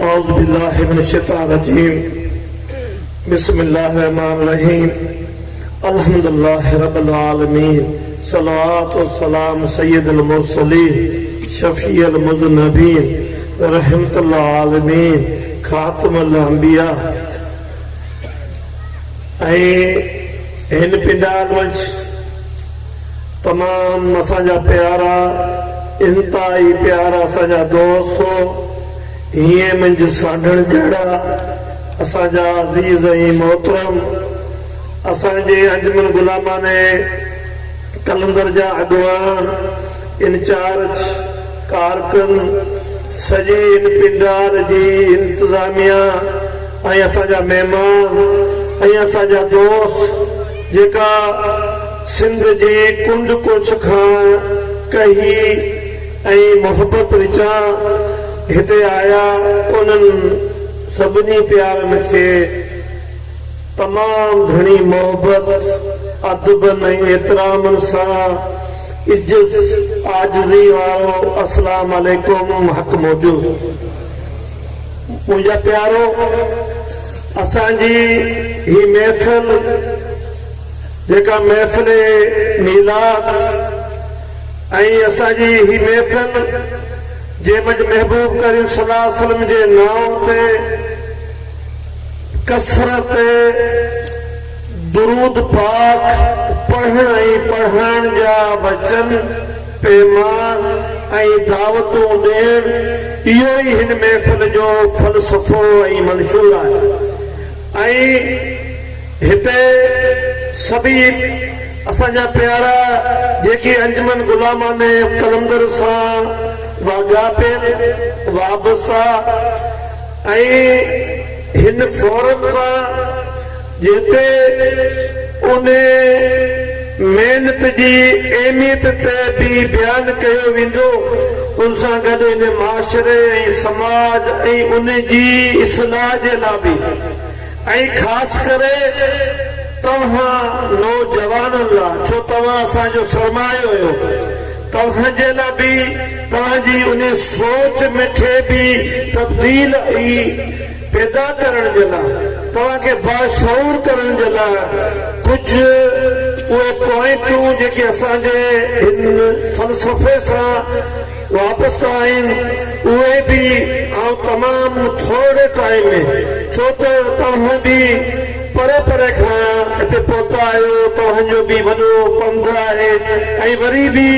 औज़ुबिल्लाहि मिनश्शैतानिर्रजीम। बिस्मिल्लाहिर्रहमानिर्रहीम। अल्हम्दुलिल्लाहि रब्बिल आलमीन। सलावत व सलाम सय्यदुल मुरसलीन शफीउल मुज़नबीन रहमतुल आलमीन खातिमुल अंबिया। इन पिंडाल मंच तमाम असांजा प्यारा इंतहाई प्यारा असांजा दोस्तो हीअं मुंहिंजो साढ़ण जहिड़ा असांजा अज़ीज़ ऐं मोहतरम असांजे अंजुमन गुलामाने कलंदर जा अॻवान इंचार्ज कारकुन सॼे इन पिंडार जी इंतज़ामिया ऐं असांजा महिमान ऐं असांजा दोस्त जेका सिंध जे कुंड कोच खां कही ऐं मोहब्बत विचां हिते आया उन्हनि सभिनी प्यारनि खे तमाम घणी मोहब्बत अदबन ऐं एतरामन सां इज्जत आजिज़ी वारो अस्सलाम वालेकुम हक़ मौजूद। मुंहिंजा प्यारो असांजी ही महफ़िल जेका महफ़िल मीलाद ऐं असांजी ही महफ़िल जंहिंमहिल महबूब करीम सल्लल्लाहु अलैहि वसल्लम जे नाम ते कसरत दुरूद पाक पढ़ण ऐं पढ़ण जा वचन पैमान ऐं दावतूं ॾियण इहो ई हिन महफ़िल जो फ़लसफ़ो ऐं मंशूर आहे। ऐं हिते सभी असांजा प्यारा जेके अंजुमन गुलामाने कलंदर सां वागापियल वाबसा ऐं हिन फोरम सां जिते उन महिनत जी अहमियत ते बि बयान कयो वेंदो उन सां गॾु इन माशरे ऐं समाज ऐं उन जी इस्लाह जे लाइ बि ऐं ख़ासि करे तव्हां नौजवाननि लाइ छो तव्हां असांजो सरमायो हुयो तव्हांजे लाइ बि तव्हांजी उन सोच में खे बि तब्दील पैदा करण जे लाइ तव्हांखे बाशऊर करण जे लाइ कुझु उहे पॉइंटूं जेके असांजे हिन फ़लसफ़े सां वाबस्ता आहिनि उहे बि ऐं तमामु थोरे टाइम में छो त तव्हां बि परे परे खां हिते पहुता आहियो तव्हांजो बि वॾो पंधु आहे ऐं वरी बि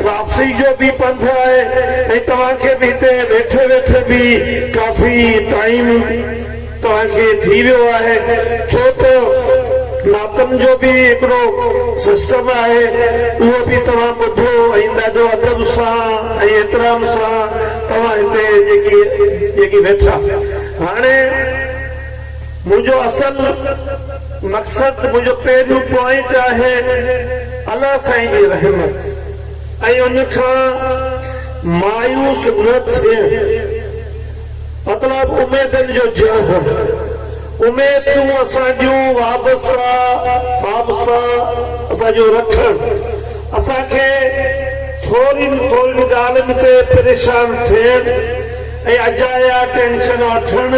वापसी जो भी पंथ है ऐं तव्हांखे बि हिते वेठे वेठे बि काफ़ी टाइम तव्हांखे थी वियो आहे छो त नातन जो भी हिकिड़ो सिस्टम आहे उहो बि तव्हां ॿुधो ऐं ॾाढो अदब सां ऐं एतराम सां तव्हां हिते जेकी वेठा। हाणे मुंहिंजो असल मक़सदु मुंहिंजो पहिरियों पॉइंट आहे अल्लाह साईं जी रहमत ऐं उनखां मायूस न थियण मतिलबु उमेदनि जो जहर उमेदूं असांजूं वाबसा असांजो रखणु असांखे थोरी ॻाल्हियुनि ते परेशान थियण ऐं अजाया टेंशन वठण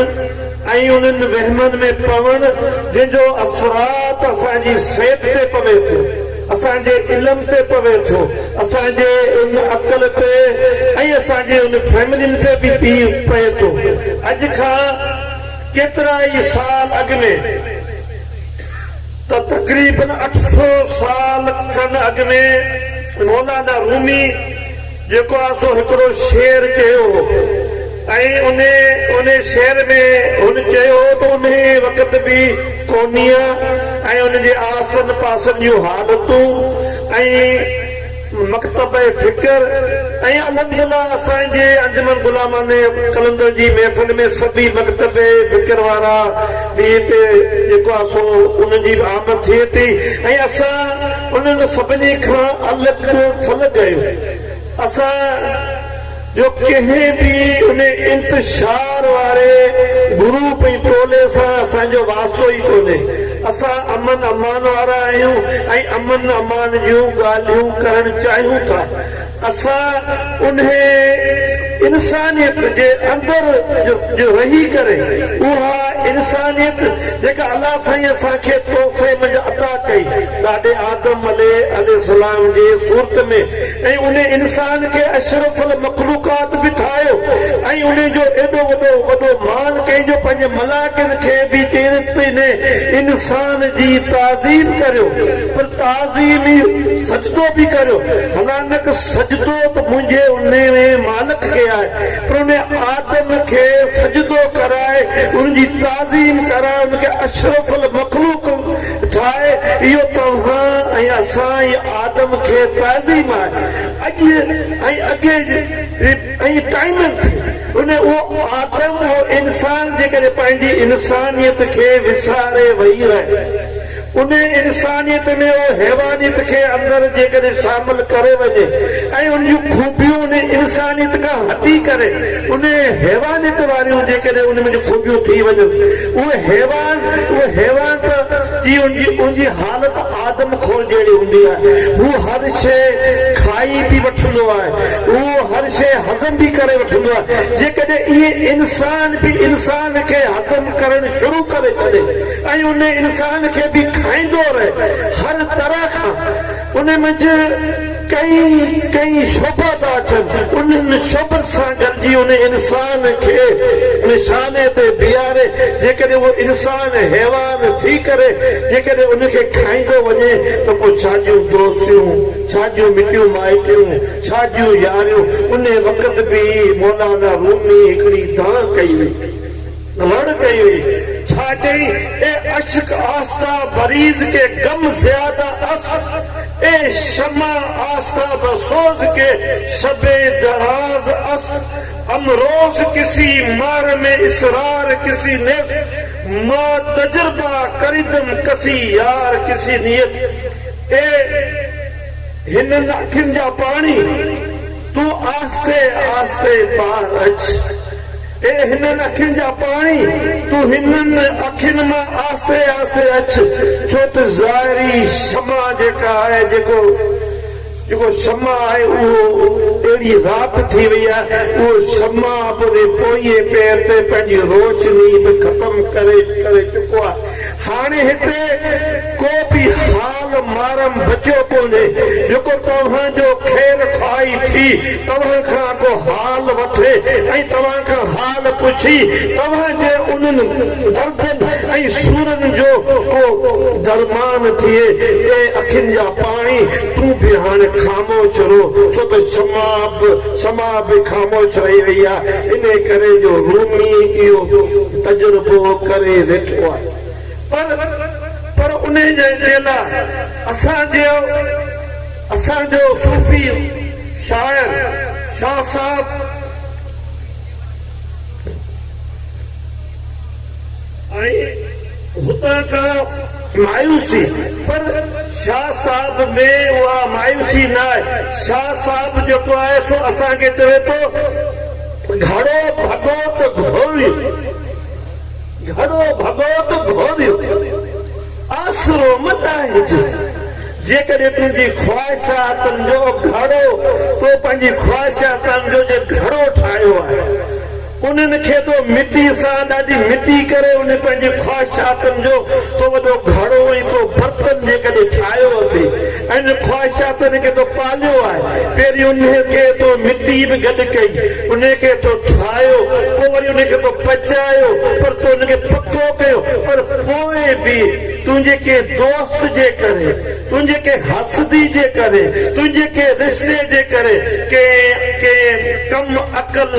ऐं उन्हनि वहमनि में पवण जंहिंजो असरात असांजी सिहत ते पवे थो असांजे इल्म ते पवे थो असांजे उन अक़ल ते ऐं असांजे उन फैमिलियुनि ते बि पए थो। अॼु खां केतिरा ई साल अॻु में त तक़रीबन 800 साल खनि अॻु में मौलाना रूमी जेको आहे सो हिकिड़ो शेर चयो ऐं उन शेर में हुन चयो त उन वक़्त बि कोनिया ऐं उनजे आसन पासन जूं हालतूं ऐं मकतब फिकर ऐं अल्हम्दुलिल्लाह असांजे अंजुमन गुलामाने कलंदर जी महफ़िल में सभी मकतब फिकर वारा बि हिते जेको आहे सो उनजी बि आमद थिए थी ऐं असां उन्हनि सभिनी खां अलॻि थलग आहियूं। असां जो कंहिं बि उन इंतशार वारे ग्रुप ऐं टोले सां असांजो वास्तो ई कोन्हे। असां अमन अमान वारा आहियूं ऐं अमन अमान जूं ॻाल्हियूं करणु चाहियूं था। असां उन इंसानियत जे अंदर जो रही करे उहा इंसानियत जेका अल्लाह साईं असांखे तोहफ़े में अता कई ॾाढे आदम अलैहिस्सलाम जे सूरत में ऐं उन इंसान खे अशरफुल मखलूकात बि ठाहियो ऐं उन जो एॾो वॾो मान कयो पंहिंजे मलाइकनि खे बि चई इंसान जी ताज़ीम करियो पर ताज़ीम सजदो बि करियो हालांकि सजदो त मुंहिंजे उन मालिक खे आहे पर उन आदम खे सजदो कराए उनजी ताज़ीम कराए उनखे अशरफुल मखलूक ठाहे इहो तव्हां ऐं असां आदम खे ताज़ीम आहे अॼु ऐं अॻे ऐं टाइमनि ते उहो आदम उहो इंसान जेकॾहिं पंहिंजी इंसानियत खे विसारे वेही रहे उन इंसानियत में वो हैवानियत के अंदर जेकॾहिं शामिल करे वञे ऐं उन जूं खूबियूं उन इंसानियत खां हटी करे उन हैवानियत वारियूं जेकॾहिं उन में जूं खूबियूं थी वञनि उहे हैवान त उनजी हालत आदम खोल जहिड़ी हूंदी आहे हू हर शइ खाई बि वठंदो आहे उहो हर शइ हज़म बि करे वठंदो आहे जेकॾहिं इहे इंसान बि इंसान खे हज़म करणु शुरू करे छॾे ऐं उन इंसान खे बि खाईंदो रहे हर तरह खां उन मंझि कई शोभा था अचनि उन्हनि शोभत सां गॾिजी उन इंसान खे निशाने ते बीहारे जेकॾहिं उहो इंसान हैवान थी करे जेकॾहिं उनखे खाईंदो वञे त पोइ छा जूं दोस्तियूं छा जूं मिटियूं माइटियूं छा जूं यारियूं उन वक़्त बि मौलाना रूमी हिकिड़ी दां कई हुई वड़ कई हुई छा चई ए अश्क आस्ता बरीज के गम ज्यादा अस ए शमा आस्ता बसोज के शबे दराज अस अमरोज किसी मार में इसरार किसी ने मां तजुर्बा करिदम कसी यार किसी नियत ए हिननि अखियुनि जा पाणी तूं आस्ते आस्ते पार अच ए हिननि अखियुनि जा पाणी तूं हिननि अखियुनि मां आस्ते आस्ते अच छो त ज़ाहिरी शमा जेका आहे जेको शमा आहे उहो अहिड़ी राति थी वई आहे उहो शमा बि पोइ पैर ते पंहिंजी रोशनी बि ख़तम करे चुको आहे हाणे हिते को बि हाल मारम बचियो कोन्हे जेको तव्हांजो ख़ैर ख़्वाही थी तव्हां खां को हाल वठे ऐं तव्हां खां हाल पुछी तव्हांजे उन्हनि दर्दनि ऐं सूरनि जो को दरमान थिए ए अखियुनि जा पाणी तूं बि हाणे खामोश रहो छो त शमा बि खामोश रही वई आहे इन करे जो रूमी इहो तजुर्बो करे वेठो आहे पर उन जे लाइ असांजो सूफ़ी शायर शाह साहब हुतां खां मायूसी पर शाह साहब में उहा मायूसी न आहे शाह साहब जेको आहे सो असांखे चवे थो घड़ो भॻो त घोरियो आसरो मदाइज जेकॾहिं तुंहिंजी ख्वाहिशातनि जो घड़ो तो पंहिंजी ख्वाहिशातनि जो जे घड़ो ठाहियो आहे उन्हनि खे तो मिटी सां ॾाढी मिटी करे उन पंहिंजी ख्वाहिशातनि जो तो वॾो घड़ो ऐं को बर्तन जेकॾहिं ठाहियो अथई ऐं उन ख्वाहिशातनि खे तो पालियो आहे पहिरीं उनखे तो मिटी बि गॾु कई उनखे तो ठाहियो पोइ वरी उनखे तो पचायो पर तो उनखे पको कयो पर पोइ बि तुंहिंजे के दोस्त जे करे तुंहिंजे के हसदी जे करे तुंहिंजे के रिश्ते जे करे के कम अकल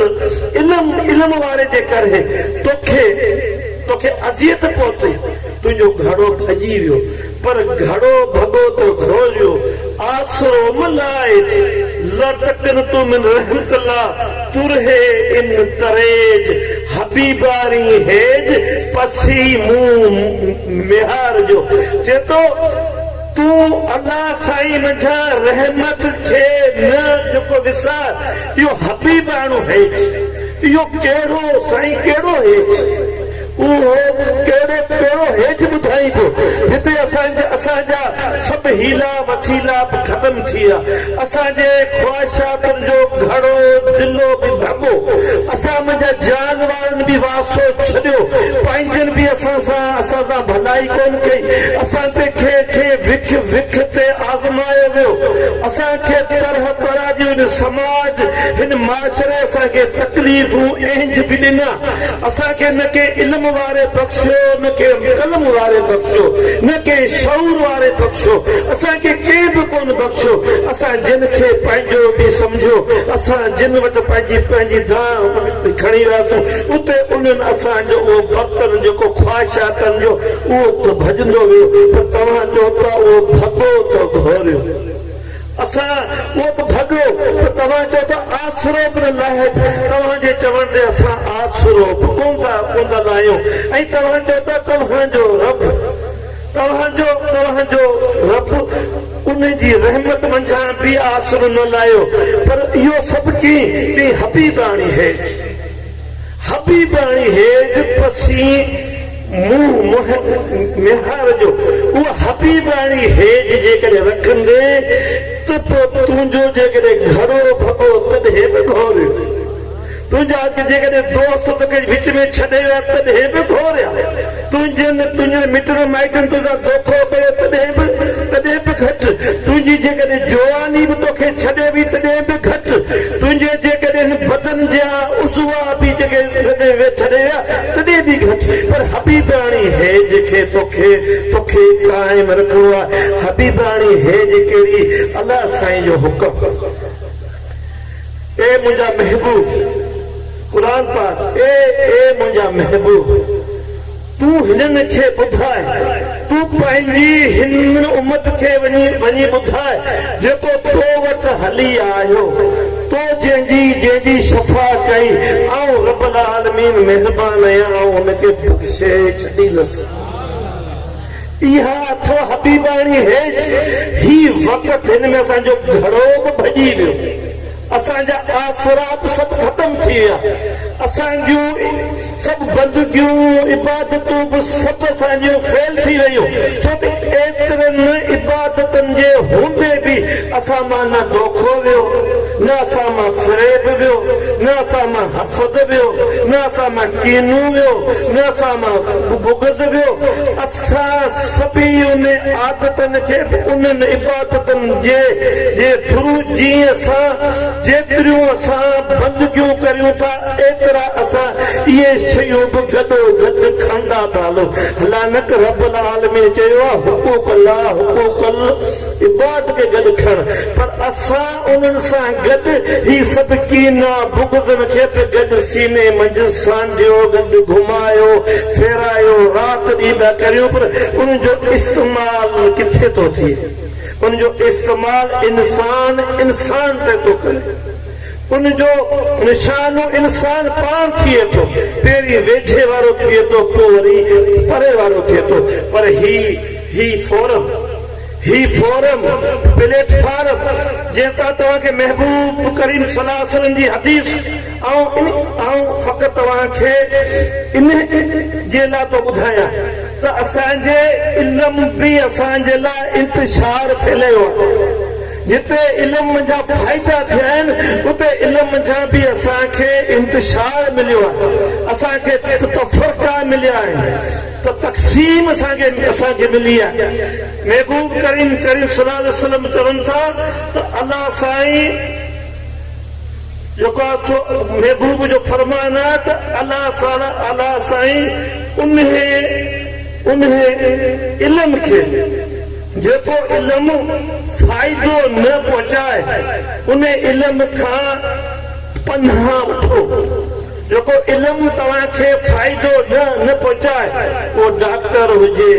इल्म वारे जे करे तोखे अज़ियत पहुती तुंहिंजो घड़ो फजी वियो पर घड़ो भॻो त घोरियो आसरो मलाए लटकन तू मिन रहमतल्ला तुरहे इन तरेज हबीबारी हेज पसी मुंह मिहार जो चेतो तू अल्लाह साईं मुंहिंजा रहमत खे न जेको विसार इहो हबीबाणो हेज इहो कहिड़ो साईं कहिड़ो हेज उहो कहिड़ो कहिड़ो हेठि ॿुधाई पियो जिते असांजा सभु हीला वसीला बि ख़तम थी विया, असांजे ख्वाहिशातुनि जो घड़ो दिलो बि भॻो, असां मुंहिंजा जानवरनि बि वास्तो छॾियो, पंहिंजनि बि असां सां भलाई कोन कई, असां ते विख विख ते आज़मायो वियो, असांखे तरह तरह जो हिन समाज हिन माशरे असांखे तकलीफ़ूं इंज बि ॾिना, असांखे न के इल्म वारे बख़्शियो, न के कलम वारे बख़्शियो, न के शऊर वारे बख़्शियो, असांखे कंहिं बि कोन बख़्शियो, असां जिन खे पंहिंजो बि सम्झो, असां जिन वटि पंहिंजी दां खणी वियासीं उते उन्हनि असांजो उहो बर्तन जेको ख्वाहिशातनि जो उहो त भॼंदो वियो, पर तव्हां चओ था उहो भॻो त घोरियो, असां उहो त भॻो, पर तव्हां चओ था आसरो बि न लाहे, तव्हांजे चवण ते असां आसरो बि कोन था लाहियूं, ऐं तव्हां चओ था तव्हांजो रब उन जी रहमत मंझां बि आसरो न लाहियो, पर इहो सभु चई हबीबाणी हेज पसी मुंहुं मेहार जो, उहा हबीबाणी हेज जेकॾहिं रखंदे त पोइ तुंहिंजो जेकॾहिं घड़ो भॻो तॾहिं बि घोरियो, तुंहिंजा जेकॾहिं दोस्त तोखे विच में छॾे विया तॾहिं बि घोरिया, तुंहिंजनि मिटनि माइटनि तुंहिंजा धोखो कयो तॾहिं बि घटि, तुंहिंजी जेकॾहिं जवानी बि तोखे छॾे वई तॾहिं बि घटि, तुंहिंजे जेकॾहिं बदन जा उज़वा बि जेके छॾे विया तॾहिं बि घटि, पर हबीबाणी हेज खे तोखे क़ाइम रखिणो आहे। हबीबाणी हेज कहिड़ी? अलाह साईं जो हुक्म, ए मुंहिंजा महबूब, क़ुरान पाक, ए मुंहिंजा महबूब, तूं हिननि खे ॿुधाए, तूं पंहिंजी हिन उमत खे वञी ॿुधाए जेको तो वटि हली आयो, तो जंहिंजी शफ़ा कई, ऐं रब्बुल आलमीन महिरबान आहियां ऐं हुनखे बख़्शे छॾींदुसि। इहा अथो हबीबाणी हेज, ही वक़्तु हिन में असांजो घड़ो बि भॼी वियो, असांजा आसरा बि सभु ख़तम थी विया, असांजूं सभु बंदगियूं इबादतूं बि सभु असांजूं फेल थी वियूं, छो त एतिरनि इबादतनि जे हूंदे बि असां मां न धोखो वियो, न असां मां फ़रेब वियो, न असां मां हसद वियो, न असां मां कीनू वियो, न असां मां बुग़्ज़ वियो, असां सभी उन आदतनि खे उन्हनि इबादतनि जे थ्रू जीअं जेतिरियूं असां बंदगियूं करियूं था एतिरा असां इहे शयूं बि गॾो गॾु खणंदा था हलो। हलानक रब्बुल आलमीन चयो आहे हुकूकल इबाद खे गॾु खण, पर असां उन्हनि सां गॾु ही सभु कीना बुग़्ज़ खे बि गॾु सीने मंझि सांडियो, गॾु घुमायो फेरायो, राति ॾींहुं पिया करियूं, पर उनजो इस्तेमालु किथे थो थिए? उनजो इस्तेमालु इंसान ते थो करे, उनजो निशानो इंसान पाण थिए थो, पहिरीं वेझे वारो थिए थो, पोइ वरी परे वारो थिए थो, पर ही फोरम प्लेटफॉर्म जेका तव्हांखे महबूब करीम सल्लल्लाहु अलैहि वसल्लम जी हदीस ऐं फ़क़ति तव्हांखे इन जे लाइ थो ॿुधायां त असांजे इल्म बि असांजे लाइ इंतिशार फैलियो आहे, जिते इल्म जा फ़ाइदा थिया आहिनि उते इल्म जा बि असांखे इंतिशार मिलियो आहे, असांखे तफ़रक़ा मिलिया आहिनि, त तक़सीम असांखे मिली आहे। महबूब करीम सल्लल्लाहु अलैहि वसल्लम चवनि था त अल्लाह साईं जेको महबूब जो फरमान आहे त अल्लाह साईं उन इल्म खे जेको इल्म फ़ाइदो न पहुचाए उन इल्म खां पनाह वठो, जेको इल्म तव्हांखे फ़ाइदो न पहुचाए, उहो डॉक्टर हुजे,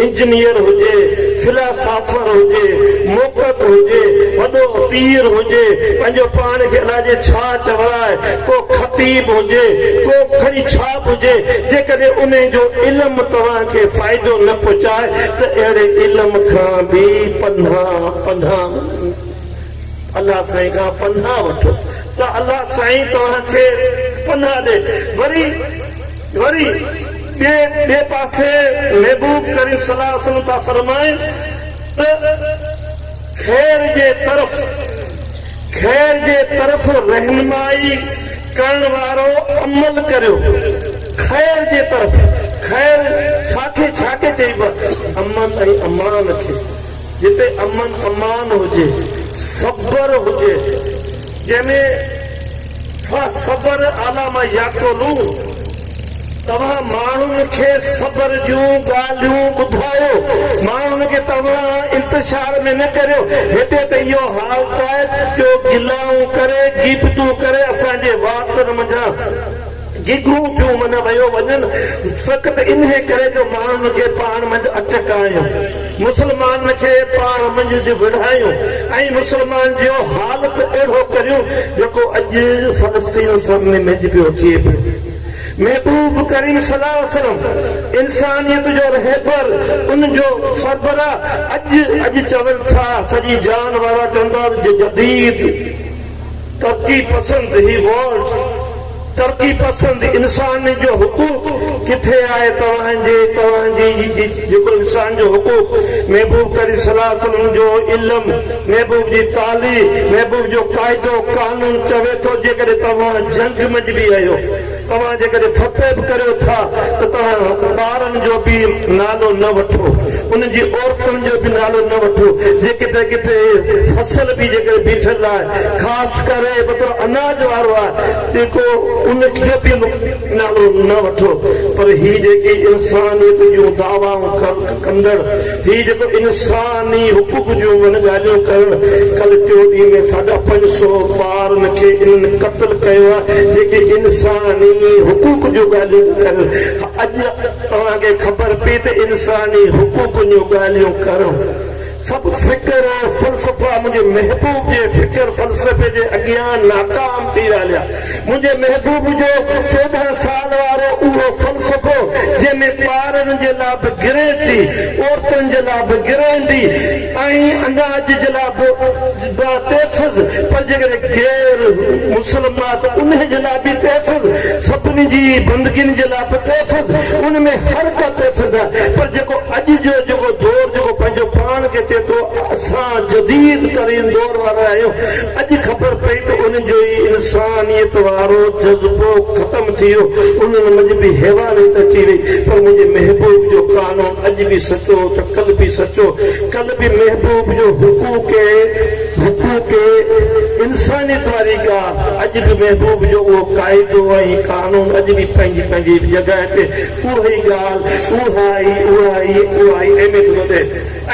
इंजीनियर हुजे, फिलासफर हुजे, मोकत हुजे, वॾो पीर हुजे, पंहिंजो पाण खे अलाए जे छा चवराए, को ख़तीब हुजे, को खणी छाप हुजे, जेकॾहिं उन जो इल्म तव्हांखे फ़ाइदो न पहुचाए त अहिड़े इल्म खां बि पनाह अल्लाह साईं खां पनाह वठो, त अल्लाह साईं तव्हांखे पनाह ॾे। वरी ॿिए पासे महबूब करीम सल्लल्लाहु अलैहि वसल्लम था फरमाए त खैर जे तरफ़ रहनुमाई करण वारो अमल करियो। खैर जे तरफ़, खैर छाखे चइबो? अमन ऐं अमान खे। जिते अमन अमान हुजे, सबर हुजे, जंहिंमें सबर आलामा याकुलू, तव्हां माण्हुनि खे सबर जूं ॻाल्हियूं ॿुधायो, माण्हुनि खे तव्हां इंतशार में न करियो। हिते त इहो हाल आहे जो गिलाऊं करे, गीबतूं करे असांजे वातनि मंझां गिगूं थियूं मन वयो वञनि, फ़क़ति इन करे जो माण्हुनि खे पाण मंझि अटकायूं, मुस्लमान खे पाण मंझि विढ़ायूं ऐं मुस्लमान जो हालत अहिड़ो करियूं जेको अॼु फ़लस्तीन सामने में पियो थिए पियो। महबूब करीम सल्लल्लाहु अलैहि वसल्लम इंसानियत जो रहबर, उन जो सरबरा अॼु चवनि था, सॼी जान वारा चवंदा जदीद तरक़ी पसंद ही वर्ल्ड, तरक़ी पसंद इंसान जो हुकूक किथे आहे? तव्हांजी जेको इंसान जो हुकूक, महबूब करीम सल्लल्लाहु अलैहि वसल्लम जो इल्म, महबूब जी तालीम, महबूब जो क़ाइदो कानून चवे थो जेकॾहिं तव्हां जंग में बि आहियो, तव्हां जेकॾहिं फतेह बि करियो था त तव्हां ॿारनि जो बि नालो न वठो, उनजी औरतुनि जो बि नालो न वठो, किथे फसल बि जेकॾहिं बीठल आहे, ख़ासि करे मतिलबु अनाज वारो आहे जेको, उनजो बि नालो न वठो। पर ही जेके इंसानियत जूं दावाऊं कंदड़, ही जेको इंसानी हुकूक जूं ॻाल्हियूं करण, कल टियों ॾींहं में 550 ॿारनि खे इन्हनि क़त्ल कयो आहे जेके इंसानी हुकूक जूं ॻाल्हियूं कनि। अॼु तव्हांखे ख़बर पई त इंसानी हुकूक जूं ॻाल्हियूं करूं। सभु फिक्र फ़लसफ़ा मुंहिंजे महबूब जे फिक्र फ़लसफ़े जे अॻियां नाकाम थी हलिया। मुंहिंजे महबूब जो 14 साल वारो उहो फ़लसफ़ो जंहिंमें ॿारनि जे लाइ बि गिरे थी, औरतुनि जे लाइ बि गिरंदी ऐं अनाज जे लाइ बि तहफ़ुज़, पर जेकॾहिं गैर मुस्लमान उन जे लाइ बि तहफ़ुज़, सभिनी जी बंदगियुनि जे लाइ बि तहफ़ुज़, उन में हर का तहफ़ुज़ आहे। पर जेको अॼु जो जेको दौर जेको पंहिंजो पाण खे चए थो असां जदीद तरीन दौर वारा आहियूं, अॼु ख़बर पई त उनजो ई इंसानियत वारो जज़्बो ख़तम थी वियो, उन्हनि मंझि बि हैवानियत अची वई। पर मुंहिंजे महबूब जो कानून अॼु बि सचो त कल बि सचो, कल बि महबूब जो हुकूक इंसानियत वारी ॻाल्हि, अॼु बि महबूब जो उहो क़ाइदो ऐं कानून अॼु बि पंहिंजी जॻह ते उहा ई ॻाल्हि उहा ई अहमियत वधे।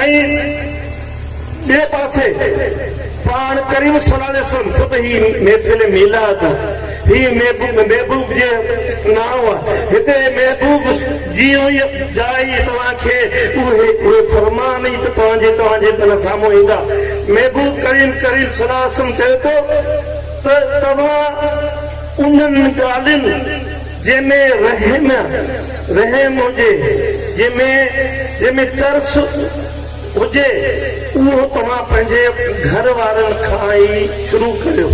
ऐं ॿिए पासे पाण करीम सल्लल्लाहु अलैहि वसल्लम, छो त ही महफ़िल मीलाद, ही महबूब जे नाव आहे, हिते महबूब जी जाइ तव्हांखे उहे फरमान ई त तव्हांजे साम्हूं ईंदा। महबूब करीम सल्लल्लाहु अलैहि वसल्लम चए थो त तव्हां उन्हनि ॻाल्हियुनि जंहिंमें रहम हुजे, जंहिंमें तरस हुजे, उहो तव्हां पंहिंजे घर वारनि खां ई शुरू करियो,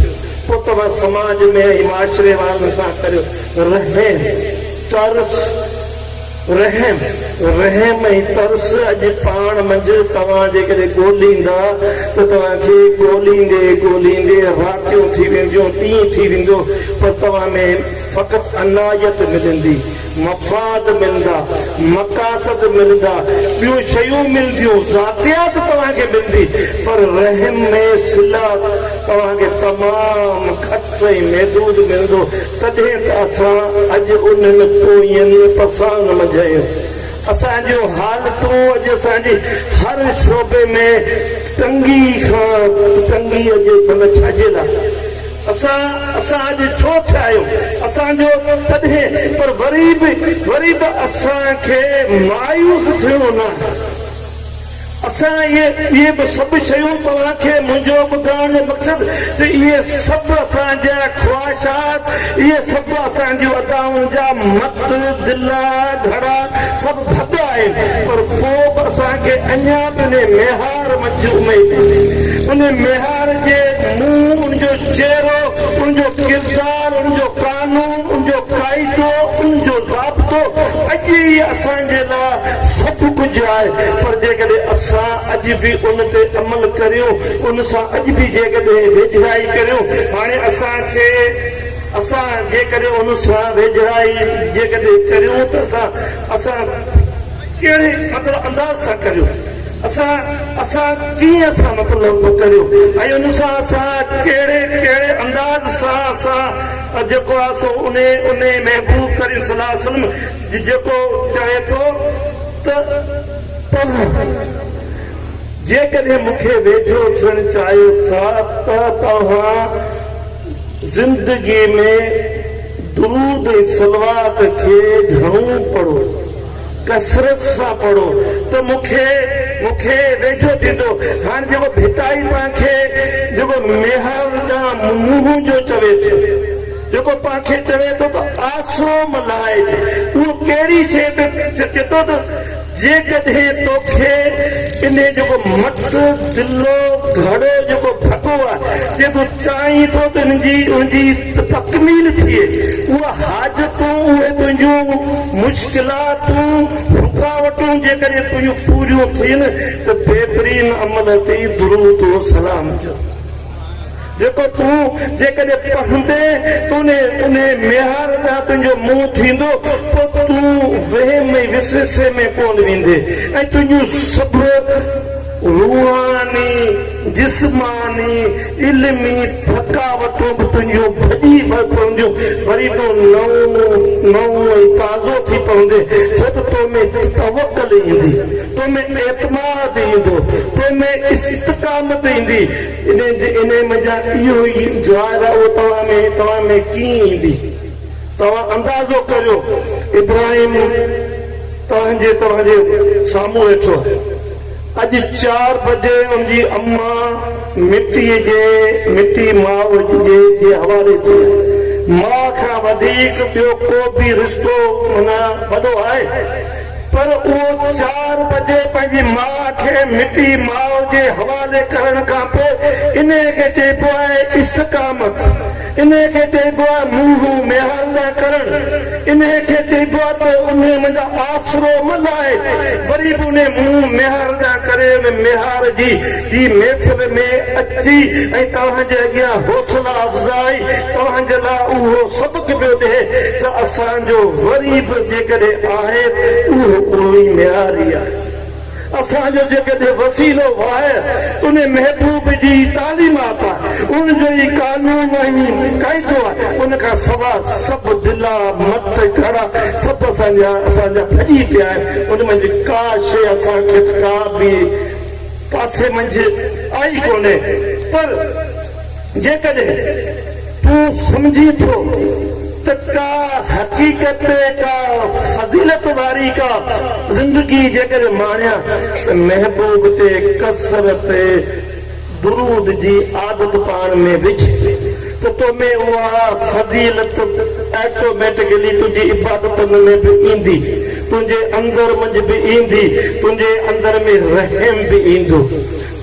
पोइ तव्हां समाज में माशरे वारनि सां करियो। रहम ऐं तरस अॼु पाण मंझि तव्हां जेकॾहिं ॻोल्हींदा त तव्हांखे ॻोल्हींदे रातियूं थी वेंदियूं, ॾींहं थी वेंदो, पर तव्हां में फ़क़ति अनायत मिलंदी, मफ़ाद मिलंदा, मक़ासद मिलंदा, ॿियूं शयूं मिलंदियूं, ज़ातियात तव्हांखे मिलंदी, पर रहम में सिला तव्हांखे तमामु घटि ऐं महदूद मिलंदो। तॾहिं त असां अॼु उन्हनि पोयनि पसान मंझि आहियूं। असांजूं हालतूं अॼु असांजी हर शोबे में तंगी अॼु छाजे लाइ असां अॼु छो थिया आहियूं? असांजो तॾहिं, पर वरी बि असांखे मायूस थियणो न। असां इहे बि सभु शयूं तव्हांखे मुंहिंजो ॿुधाइण जो मक़सदु त इहे सभु असांजा ख़्वाहिशात, इहे सभु असांजूं अदाउनि जा मत दिला घड़ा सभु भॻा आहिनि, पर पोइ बि असांखे अञा बि उन मेहार मंझि उमेद, उन मेहार जे मुंहुं, उनजो चहिरो, उनजो किरदारु, उनजो कानून, उनजो क़ाइदो, उनजो ज़ाब्तो अॼु ई असांजे लाइ सभु कुझु आहे। पर जेकॾहिं असां अॼु बि उन ते अमल करियूं, उन सां अॼु बि जेकॾहिं वेझराई करियूं, हाणे असांखे असां जेकॾहिं उन सां वेझराई जेकॾहिं करियूं त असां कहिड़े मतिलबु अंदाज़ सां करियूं, असां कीअं असां मतिलबु करियूं ऐं उन सां असां कहिड़े अंदाज़ सां असां जेको आहे सो उन महबूब करीम सल्लल्लाहु अलैहि वसल्लम जेको चवे थो त जेकॾहिं मूंखे वेझो थियणु चाहियो था त तव्हां ज़िंदगी में दुरूद ऐं सलवात खे घणो पढ़ो, कसरत सां पढ़ो त मूंखे वेझो थींदो। हाणे जेको भिटाई पाणखे जेको मेहर ॾांहुं मुंहुं जो चवे थो, जेको पाणखे चवे थो त आसरो मल्हाए, उहो कहिड़ी शइ ते चए थो त जेकॾहिं तोखे इन जेको मट दिलो घड़ो जेको फको आहे जेको चाहीं थो त उनजी तकमील थिए, उहा हाजतूं उहे तुंहिंजूं मुश्किलातूं रुकावटूं जेकॾहिं तुंहिंजूं पूरियूं थियनि त बहितरीन अमल ते दुरूद व सलाम जो जेको तूं जेकॾहिं पढ़ंदे त उन मेहर ॾांहुं तुंहिंजो मुंहुं थींदो, पोइ तूं वहम ऐं विसवसे में कोन वेंदे ऐं तुंहिंजूं सभु रूहानी जिस्मानी इल्मी थकावटूं बि तुंहिंजूं भॼी पवंदियूं, वरी तूं नओं ऐं ताज़ो थी पवंदे, छो त तो में तवक्कल ईंदी, तो में एतमाद ईंदो, तो में इस्तिक़ामत ईंदी। इन मज़ा इहो ई जवाब आहे, उहो तव्हां में कीअं ईंदी? तव्हां अंदाज़ो करियो। इब्राहिम तव्हांजे साम्हूं वेठो आहे। अॼु 4 बजे उनजी अम्मा मिटी माउ जे हवाले थी। माउ खां वधीक ॿियो को बि रिश्तो वॾो आहे, पर उहो 4 बजे पंहिंजी माउ खे मिटी माउ जे हवाले करण खां पोइ इन खे चइबो आहे इस्तिक़ामत, इन खे चइबो आहे मुंहुं मेहर न करणु, इन खे चइबो आहे त उन मुंहिंजा आसरो मल्हाए। वरी बि उन मुंहुं मेहर न करे मेहार जी महफ़िल में अची ऐं तव्हांजे अॻियां हौसला अफ़ज़ाई तव्हांजे लाइ उहो सबक़ पियो ॾिए त असांजो वरी बि जेकॾहिं आहे उहो ई मेहारी आहे। असांजो जेकॾहिं वसीलो आहे उन महबूब जी तालीमात आहे, उनजो ई कानून क़ाइदो आहे, उन खां सवा सभु दिला मट घड़ा सभु असांजा भॼी पिया आहिनि। उन मंझि का शइ असांखे का बि पासे मंझि आई कोन्हे। पर जेकॾहिं तूं सम्झी थो त का हक़ीक़त का फज़ीलत वारी का ज़िंदगी जेकॾहिं माणिया त महबूब ते कसरत दुरूद जी आदत पाण में विझ त तो में उहा फज़ीलत ऑटोमेटिकली तुंहिंजी इबादतनि में बि ईंदी, तुंहिंजे अंदर मंझि बि ईंदी, तुंहिंजे अंदर में रहम बि ईंदो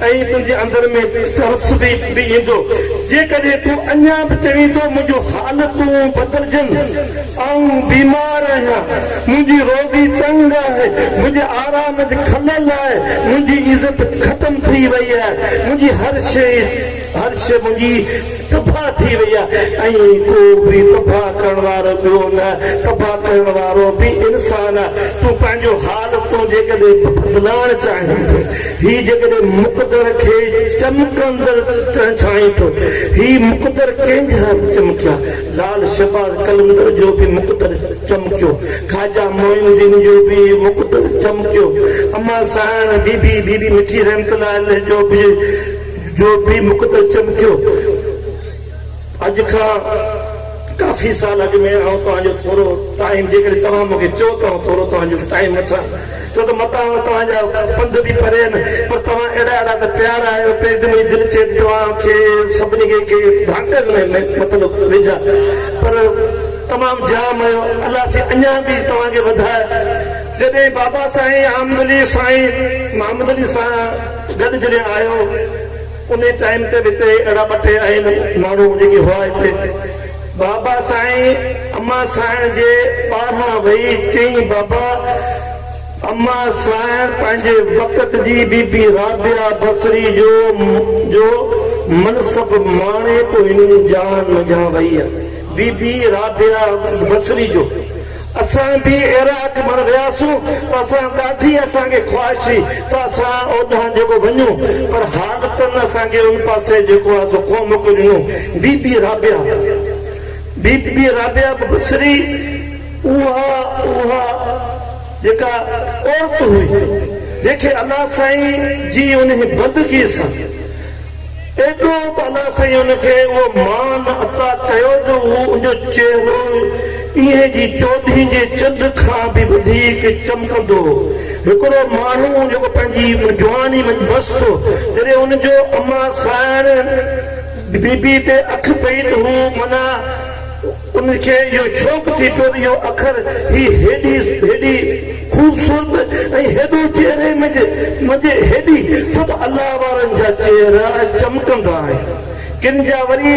ऐं तुंहिंजे अंदर में तरस बि ईंदो। जेकॾहिं तूं अञा बि चवीं थो मुंहिंजूं हालतूं बदिलजनि, आऊं बीमार आहियां, मुंहिंजी रोज़ी तंग आहे, मुंहिंजे आराम जी खलल आहे, मुंहिंजी इज़त ख़तम थी वई आहे, मुंहिंजी हर शइ मुंहिंजी तबाह थी वई आहे ऐं को बि तबाह करण वारो ॿियो न, तबाह करण वारो बि इंसान आहे। तूं पंहिंजो हालतूं जेकॾहिं बदिलाइण चाहीं थो, हीउ जेकॾहिं मुक़दर खे चमकंदड़ ठाहीं थो, हीउ मुक़दर कंहिंजा चमकिया, लाल शहबाज़ कलंदर जो बि मुक़दर चमकियो, ख़्वाजा मोइनुद्दीन जो बि मुक़दर चमकियो, अम्मा साण बीबी मिठी रहमतुल्लाह जो बि मुक़दर चमकियो। अॼु खां काफ़ी साल अॻु में तव्हांजो थोरो टाइम जेकॾहिं तव्हां मूंखे चओ त थोरो तव्हांजो टाइम वठां, छो त मतां तव्हांजा पंध बि परे आहिनि, पर तव्हां अहिड़ा त प्यारा आहियो, पंहिंजी मुंहिंजी दिलि चए तव्हांखे सभिनी खे धाकनि में मतिलबु विझा, पर तमामु जाम आहियो। अलाह से अञा बि तव्हांखे वधाए। जॾहिं बाबा साईं महमूद अली सां गॾु जॾहिं आयो उन टाइम ते बि हिते अहिड़ा 2 टे आहिनि माण्हू जेके हुआ हिते। बाबा साईं अम्मा साइण जे ॿाहिरां वेही चई बाबा अम्मा साइण पंहिंजे वक़्त जी बीबी राबिया बसरी जो मनसब माणे पोइ हिन जान मझां वई आहे। बीबी राबिया बसरी जो असां भी अहिड़ा अकबर वियासीं त असां ॾाढी असांखे ख़्वाहिश हुई त असां ओॾां जेको वञूं पर हालतनि असांखे उन पासे जेको आहे सो को मोकिल ॾिनो। बीबी राबिया बसरी उहा जेका औरत हुई जंहिंखे अलाह साईं जी उन बंदगी सां एॾो त अलाह साईं उनखे उहो मान अता कयो जो उनजो चेहरो इहे जी चौधी जे चंड खां बि वधीक चमकंदो। हिकिड़ो माण्हू जेको पंहिंजी जवानी में मस्त हो जॾहिं उनजो अम्मा साइण बीबी ते अखि पई त हू माना उनखे इहो शौक़ थी पियो इहो अखर ही हेॾी ख़ूबसूरत ऐं हेॾो चेहरे मुंहिंजे हेॾी छो त अलाह वारनि जा चेहरा चमकंदा आहिनि। किन जा वरी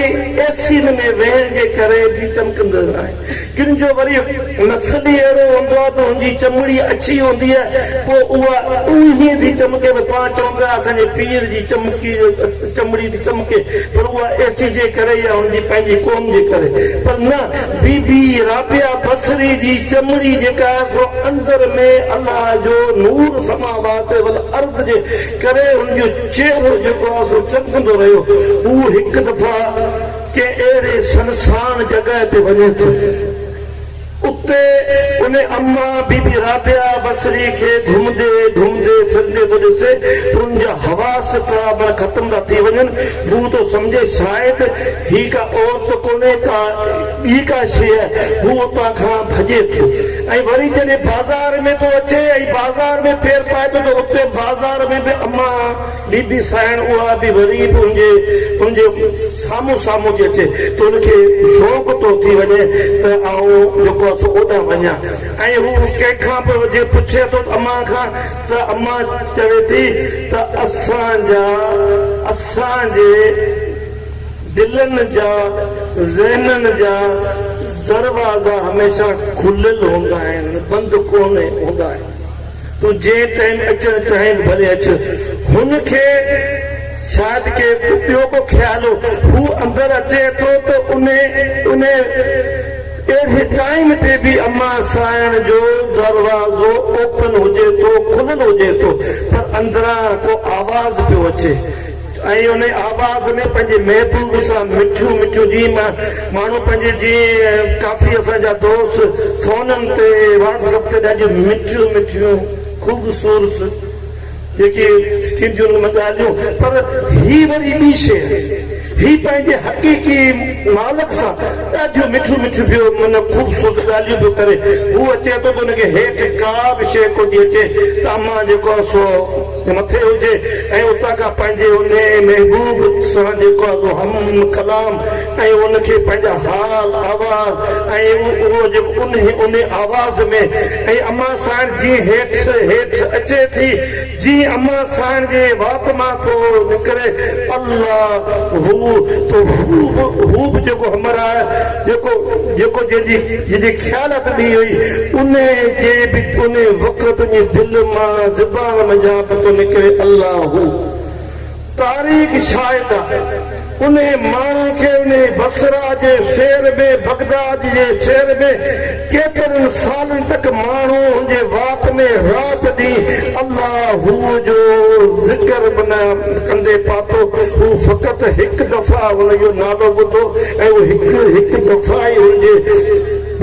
एसी में वेहण जे करे बि चमकंदा आहिनि। किन जो वरी नस्ल ई अहिड़ो हूंदो आहे त हुनजी चमड़ी अछी हूंदी आहे पोइ उहा उही थी चमके पाण चवंदा असांजे पीर जी चमड़ी थी चमके पर उहा एसी जे करे या हुनजी पंहिंजी क़ौम जे करे पर न बीबी राबिया बसरी जी चमड़ी जेका सो अंदर में अलाह जो नूर समावात वल अर्द जे करे हुनजो चेहरो जेको आहे सो चमकंदो रहियो। हू हिकु दफ़ा के अहिड़े सुनसान जॻह ते वञे थो उते उन अम्मा बीबी राबिया बसरी खे घुमंदे फिरंदे थो ॾिसे त उनजा हवास था ख़तम था थी वञनि। हू तो सम्झे शायदि ही का औरत कोन्हे का ॿी का शइ आहे हू उतां खां भॼे थो ऐं वरी जॾहिं बाज़ार में थो अचे ऐं बाज़ार में पेर पाए थो त उते बाज़ार में बि अम्मा बीबी साइण उहा बि वरी बि उनजे साम्हूं थी अचे त उनखे शौक़ु थो थी वञे त आऊं जेको ओॾां वञा ऐं हू कंहिंखां बि पुछे थो अम्मा खां त अम्मा चवे थी त असांजे दिलनि जा ज़हननि जा दरवाज़ा हमेशह खुलियल हूंदा आहिनि बंदि कोन हूंदा आहिनि। तूं जंहिं टाइम अचणु चाहे भले अच। हुनखे शायदि के ॿियो को ख़्याल हो हू अंदरि अचे थो त उन अहिड़े टाइम ते बि अम्मा साइण जो दरवाज़ो ओपन हुजे थो खुलियल हुजे थो पर अंदरां को आवाज़ पियो अचे ऐं उन आवाज़ में पंहिंजे महबूब सां मिठियूं जीअं माण्हू पंहिंजे जीअं काफ़ी असांजा दोस्त फोननि ते व्हाट्सअप ते ॾाढियूं मिठियूं ख़ूबसूरत जेके थींदियूं ॻाल्हियूं पर ही वरी ॿी शइ ही पंहिंजे हक़ीक़ी मालिक सां ॾाढियूं मिठियूं पियो माना ख़ूबसूरत ॻाल्हियूं पियो करे। हू अचे थो त हुनखे हेठि का बि शइ कोन्ह अचे त अम्मा जेको आहे सो मथे हुजे ऐं उतां खां पंहिंजे उन महबूब सां जेको आहे हम कलाम ऐं उनखे पंहिंजा हाल आवाज़ ऐं उहो जेको उन आवाज़ में ऐं अम्मा साइण जीअं हेठि अचे थी जीअं अम्मा साइण जे वात मां थो निकिरे अल्लाह हू बि जेको हमरा जेको जंहिंजी ख़्यालत ॾी हुई उन वक़्त दिलि मां ज़बान मंझां पतो निकिरे अल्लाह तारीख़ शायद आहे उन माण्हू खे उन बसरा जे शहर में बगदाद जे शहर में केतिरनि सालनि तक माण्हू हुनजे वात में राति ॾींहुं अल्लाह जो ज़िक्र बना कंदे पातो। हू फ़क़ति हिकु दफ़ा हुनजो नालो ॿुधो ऐं उहो हिकु दफ़ा ई हुनजे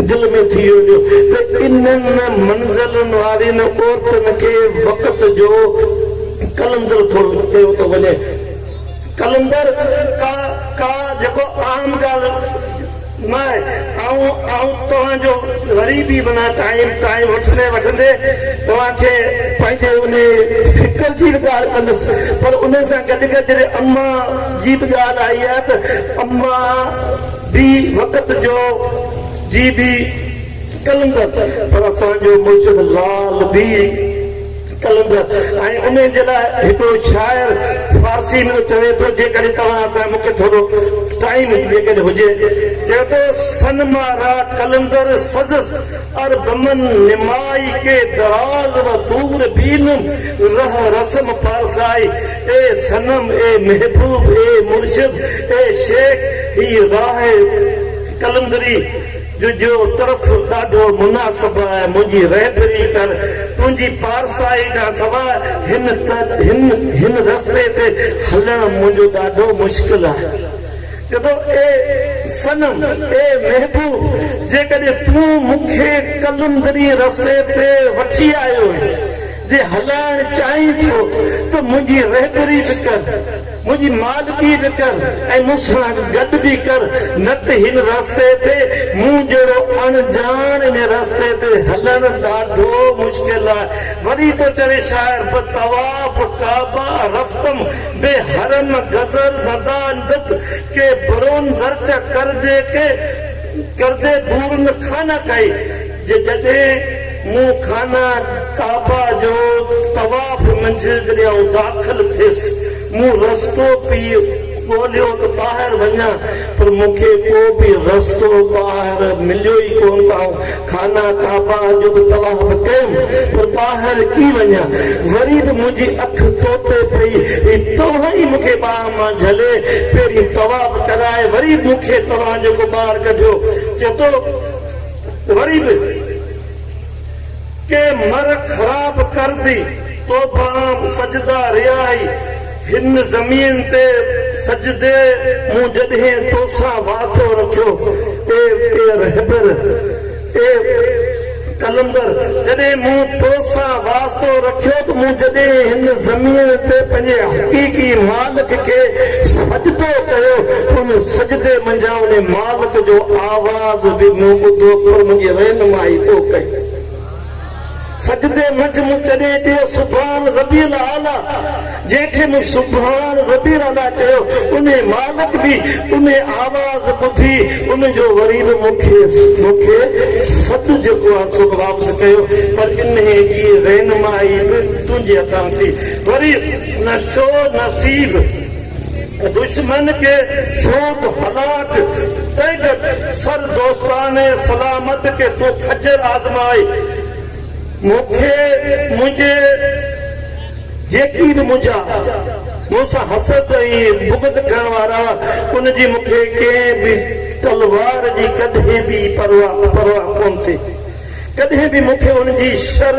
दिल में थी वञो त इन्हनि मंज़िलुनि वारनि औरतुनि खे वक़्त जो कलंदर थोरो चयो थो वञे। कलंदर का जेको आम ॻाल्हि न आहे ऐं तव्हांजो वरी बि माना टाइम वठंदे तव्हांखे पंहिंजे उन फिकर जी बि ॻाल्हि कंदुसि पर उन सां गॾु जॾहिं अम्मा जी बि ॻाल्हि आई आहे त अम्मा बि वक़्त जो जी बि कलंदर पर असांजो मुर्शिद लाल बि कलंदर ऐं उन जे लाइ हिकिड़ो शाइर फारसी में चवे थो जेकॾहिं तव्हां मूंखे थोरो टाइम जेकॾहिं हुजे चए थो सन मारा कलंदर सज़स और बमन निमाई के दराज व दूर बीनुम रह रस्म पारसाई ए सनम ए महबूब ए मुर्शिद ए शेख ही राह कलंदरी जो तरफ ॾाढो मुनासिब आहे मुंहिंजी रहबरी कर तुंहिंजी पारसाई खां सवाइ हिन रस्ते ते हलणु मुंहिंजो ॾाढो मुश्किल आहे चए थो ए सनम ए महबूब जेकॾहिं तूं मूंखे कलंदरी रस्ते ते वठी आयो जे हलाइण चाहीं थो त मुंहिंजी रहबरी बि कर मुंहिंजी मालिकी बि कर ऐं मूंसां गॾु बि कर न त हिन रस्ते ते मूं जहिड़ो अणजाण हिन रस्ते ते हलणु ॾाढो मुश्किल आहे वरी थो चवे शाइर तवाफ़ काबा रफ़्तम बे हरम गज़र नदानदत के बरोन दर्ज करदे के करदे दूर न खाना कई जॾहिं मूं खाना काबा जो तवाफ़ मंझि जॾहिं दाख़िल थियसि मूं रस्तो पई ॻोल्हियो त ॿाहिरि वञा पर मूंखे को बि रस्तो ॿाहिरि मिलियो ई कोन था खाना काबा जो तवाफ़ कयुमि पर ॿाहिरि की वञा वरी बि मुंहिंजी अखि तोते पई तव्हां ई मूंखे ॿाहिरि मां झले पहिरीं तवाफ़ कराए वरी मूंखे तव्हां जेको ॿाहिरि कढियो चए थो वरी बि के मर ख़राब कर दी तो बाम सजदा रियाई हिन ज़मीन ते सजदे मूं जॾहिं तोसां वास्तो रखियो ए रहबर ए कलंदर जॾहिं मूं तोसां वास्तो रखियो त मूं जॾहिं हिन ज़मीन ते पंहिंजे हक़ीक़ी मालिक खे सजदो कयो उन सजदे मंझां उन मालिक जो आवाज़ बि मूं ॿुधो पर मुंहिंजी रहनुमाई तो कई सजदे मंझि मूं जॾहिं चयो सुभान रबील आला जंहिंखे मूं सुभान रबील आला चयो उन मालिक बि उन आवाज़ ॿुधी उनजो वरी बि मूंखे सॾु जेको आहे सो वापसि कयो पर इन जी रहनुमाई बि तुंहिंजे हथां थी वरी नशो नसीब दुश्मन के शोध हलाक तय सर दोस्ताने सलामत के तो खजर आज़माई मूंखे मुंहिंजे जेकी बि मुंहिंजा मूंसां हसद ऐं बुग़्ज़ करण वारा उनजी मूंखे कंहिं बि तलवार जी कॾहिं बि परवाह कोन थी कॾहिं बि मूंखे उनजी शर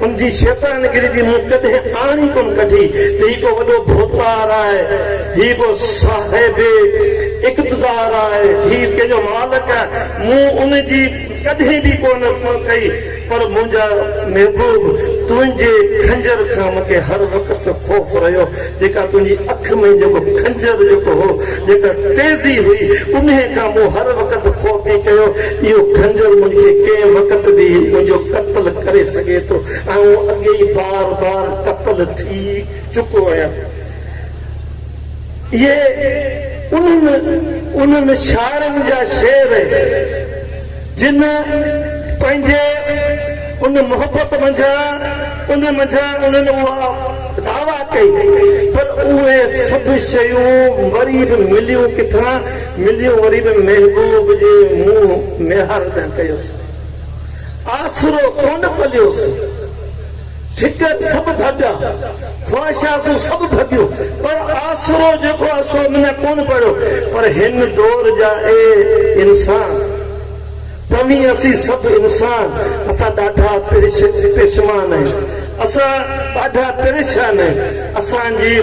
उनजी शैतानगिरी जी मूं कॾहिं आणी कोन कढी त हीउ को वॾो भोतार आहे हीउ को साहिब इक़्तिदार आहे हीउ कंहिंजो मालिक आहे मूं उनजी कॾहिं बि कोन कई पर मुंहिंजा महबूब तुंहिंजे खंजर खां मूंखे हर वक़्तु ख़ौफ़ रहियो जेका तुंहिंजी अख में जेको खंजर जेको हो जेका तेज़ी हुई उन खां मूं हर वक़्तु ख़ौफ़ बि कयो इहो खंजर मुंहिंजे कंहिं वक़्तु बि मुंहिंजो क़त्ल करे सघे थो ऐं अॻे ई बार बार क़त्ल थी चुको आहियां इहे उन्हनि शाइरनि जा शेर जिन पंहिंजे उन मोहबत मंझां उन्हनि उहा दावा कई पर उहे सभु शयूं वरी बि मिलियूं किथां मिलियूं वरी बि महबूब जे मुंहुं मेहर न कयोसि आसरो कोन पलियोसि ठिक सभु भॻा ख़्वाहिशातूं सभु भॻियूं पर आसरो जेको आहे सो न कोन पढ़ियो पर हिन दौर जा इंसान तव्हीं असीं सभु इंसान असां ॾाढा पेशमान आहियूं असां ॾाढा परेशान आहियूं असांजी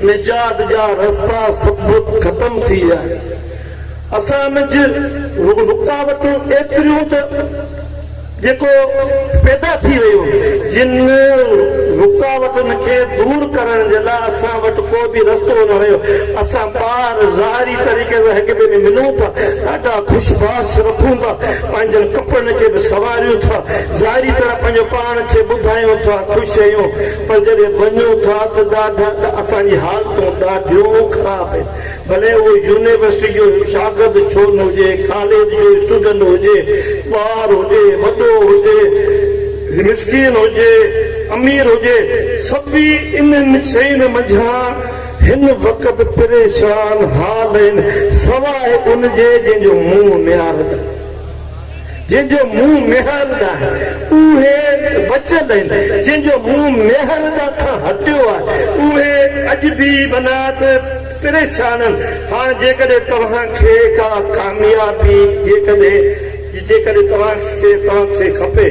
निजात जा रस्ता सभु ख़तम थी विया असां मंझि रुकावटूं एतिरियूं त जेको पैदा थी वियो जिन रुकावटुनि खे दूर करण जे लाइ असां वटि को बि रस्तो न रहियो असां ॿार ज़ाहिरी तरीक़े सां हिक ॿिए में मिलूं था ॾाढा ख़ुशबाश रखूं था पंहिंजनि कपिड़नि खे बि सवारियूं था ज़ाहिरी तरह पंहिंजो पाण खे ॿुधायूं था ख़ुशि आहियूं पर जॾहिं वञूं था त ॾाढा असांजी हालतूं ॾाढियूं ख़राबु आहिनि भले उहो यूनिवर्सिटी जो शागिर्द छो न हुजे कॉलेज जो स्टूडेंट हुजे ॿार हुजे वॾो हुजे मिसकीन हुजे अमीर हुजे सभई इन्हनि शयुनि मंझां हिन वक़्त परेशान हाल आहिनि सवाइ उन जे जंहिंजो मुंहुं निहारंदा, जंहिंजो मुंहुं निहारंदा उहे बचियल आहिनि, जंहिंजो मुंहुं निहारंदा खां हटियो आहे उहे अॼु बि माना परेशान आहिनि। हाणे जेकॾहिं तव्हांखे का कामयाबी जेकॾहिं तव्हांखे खपे,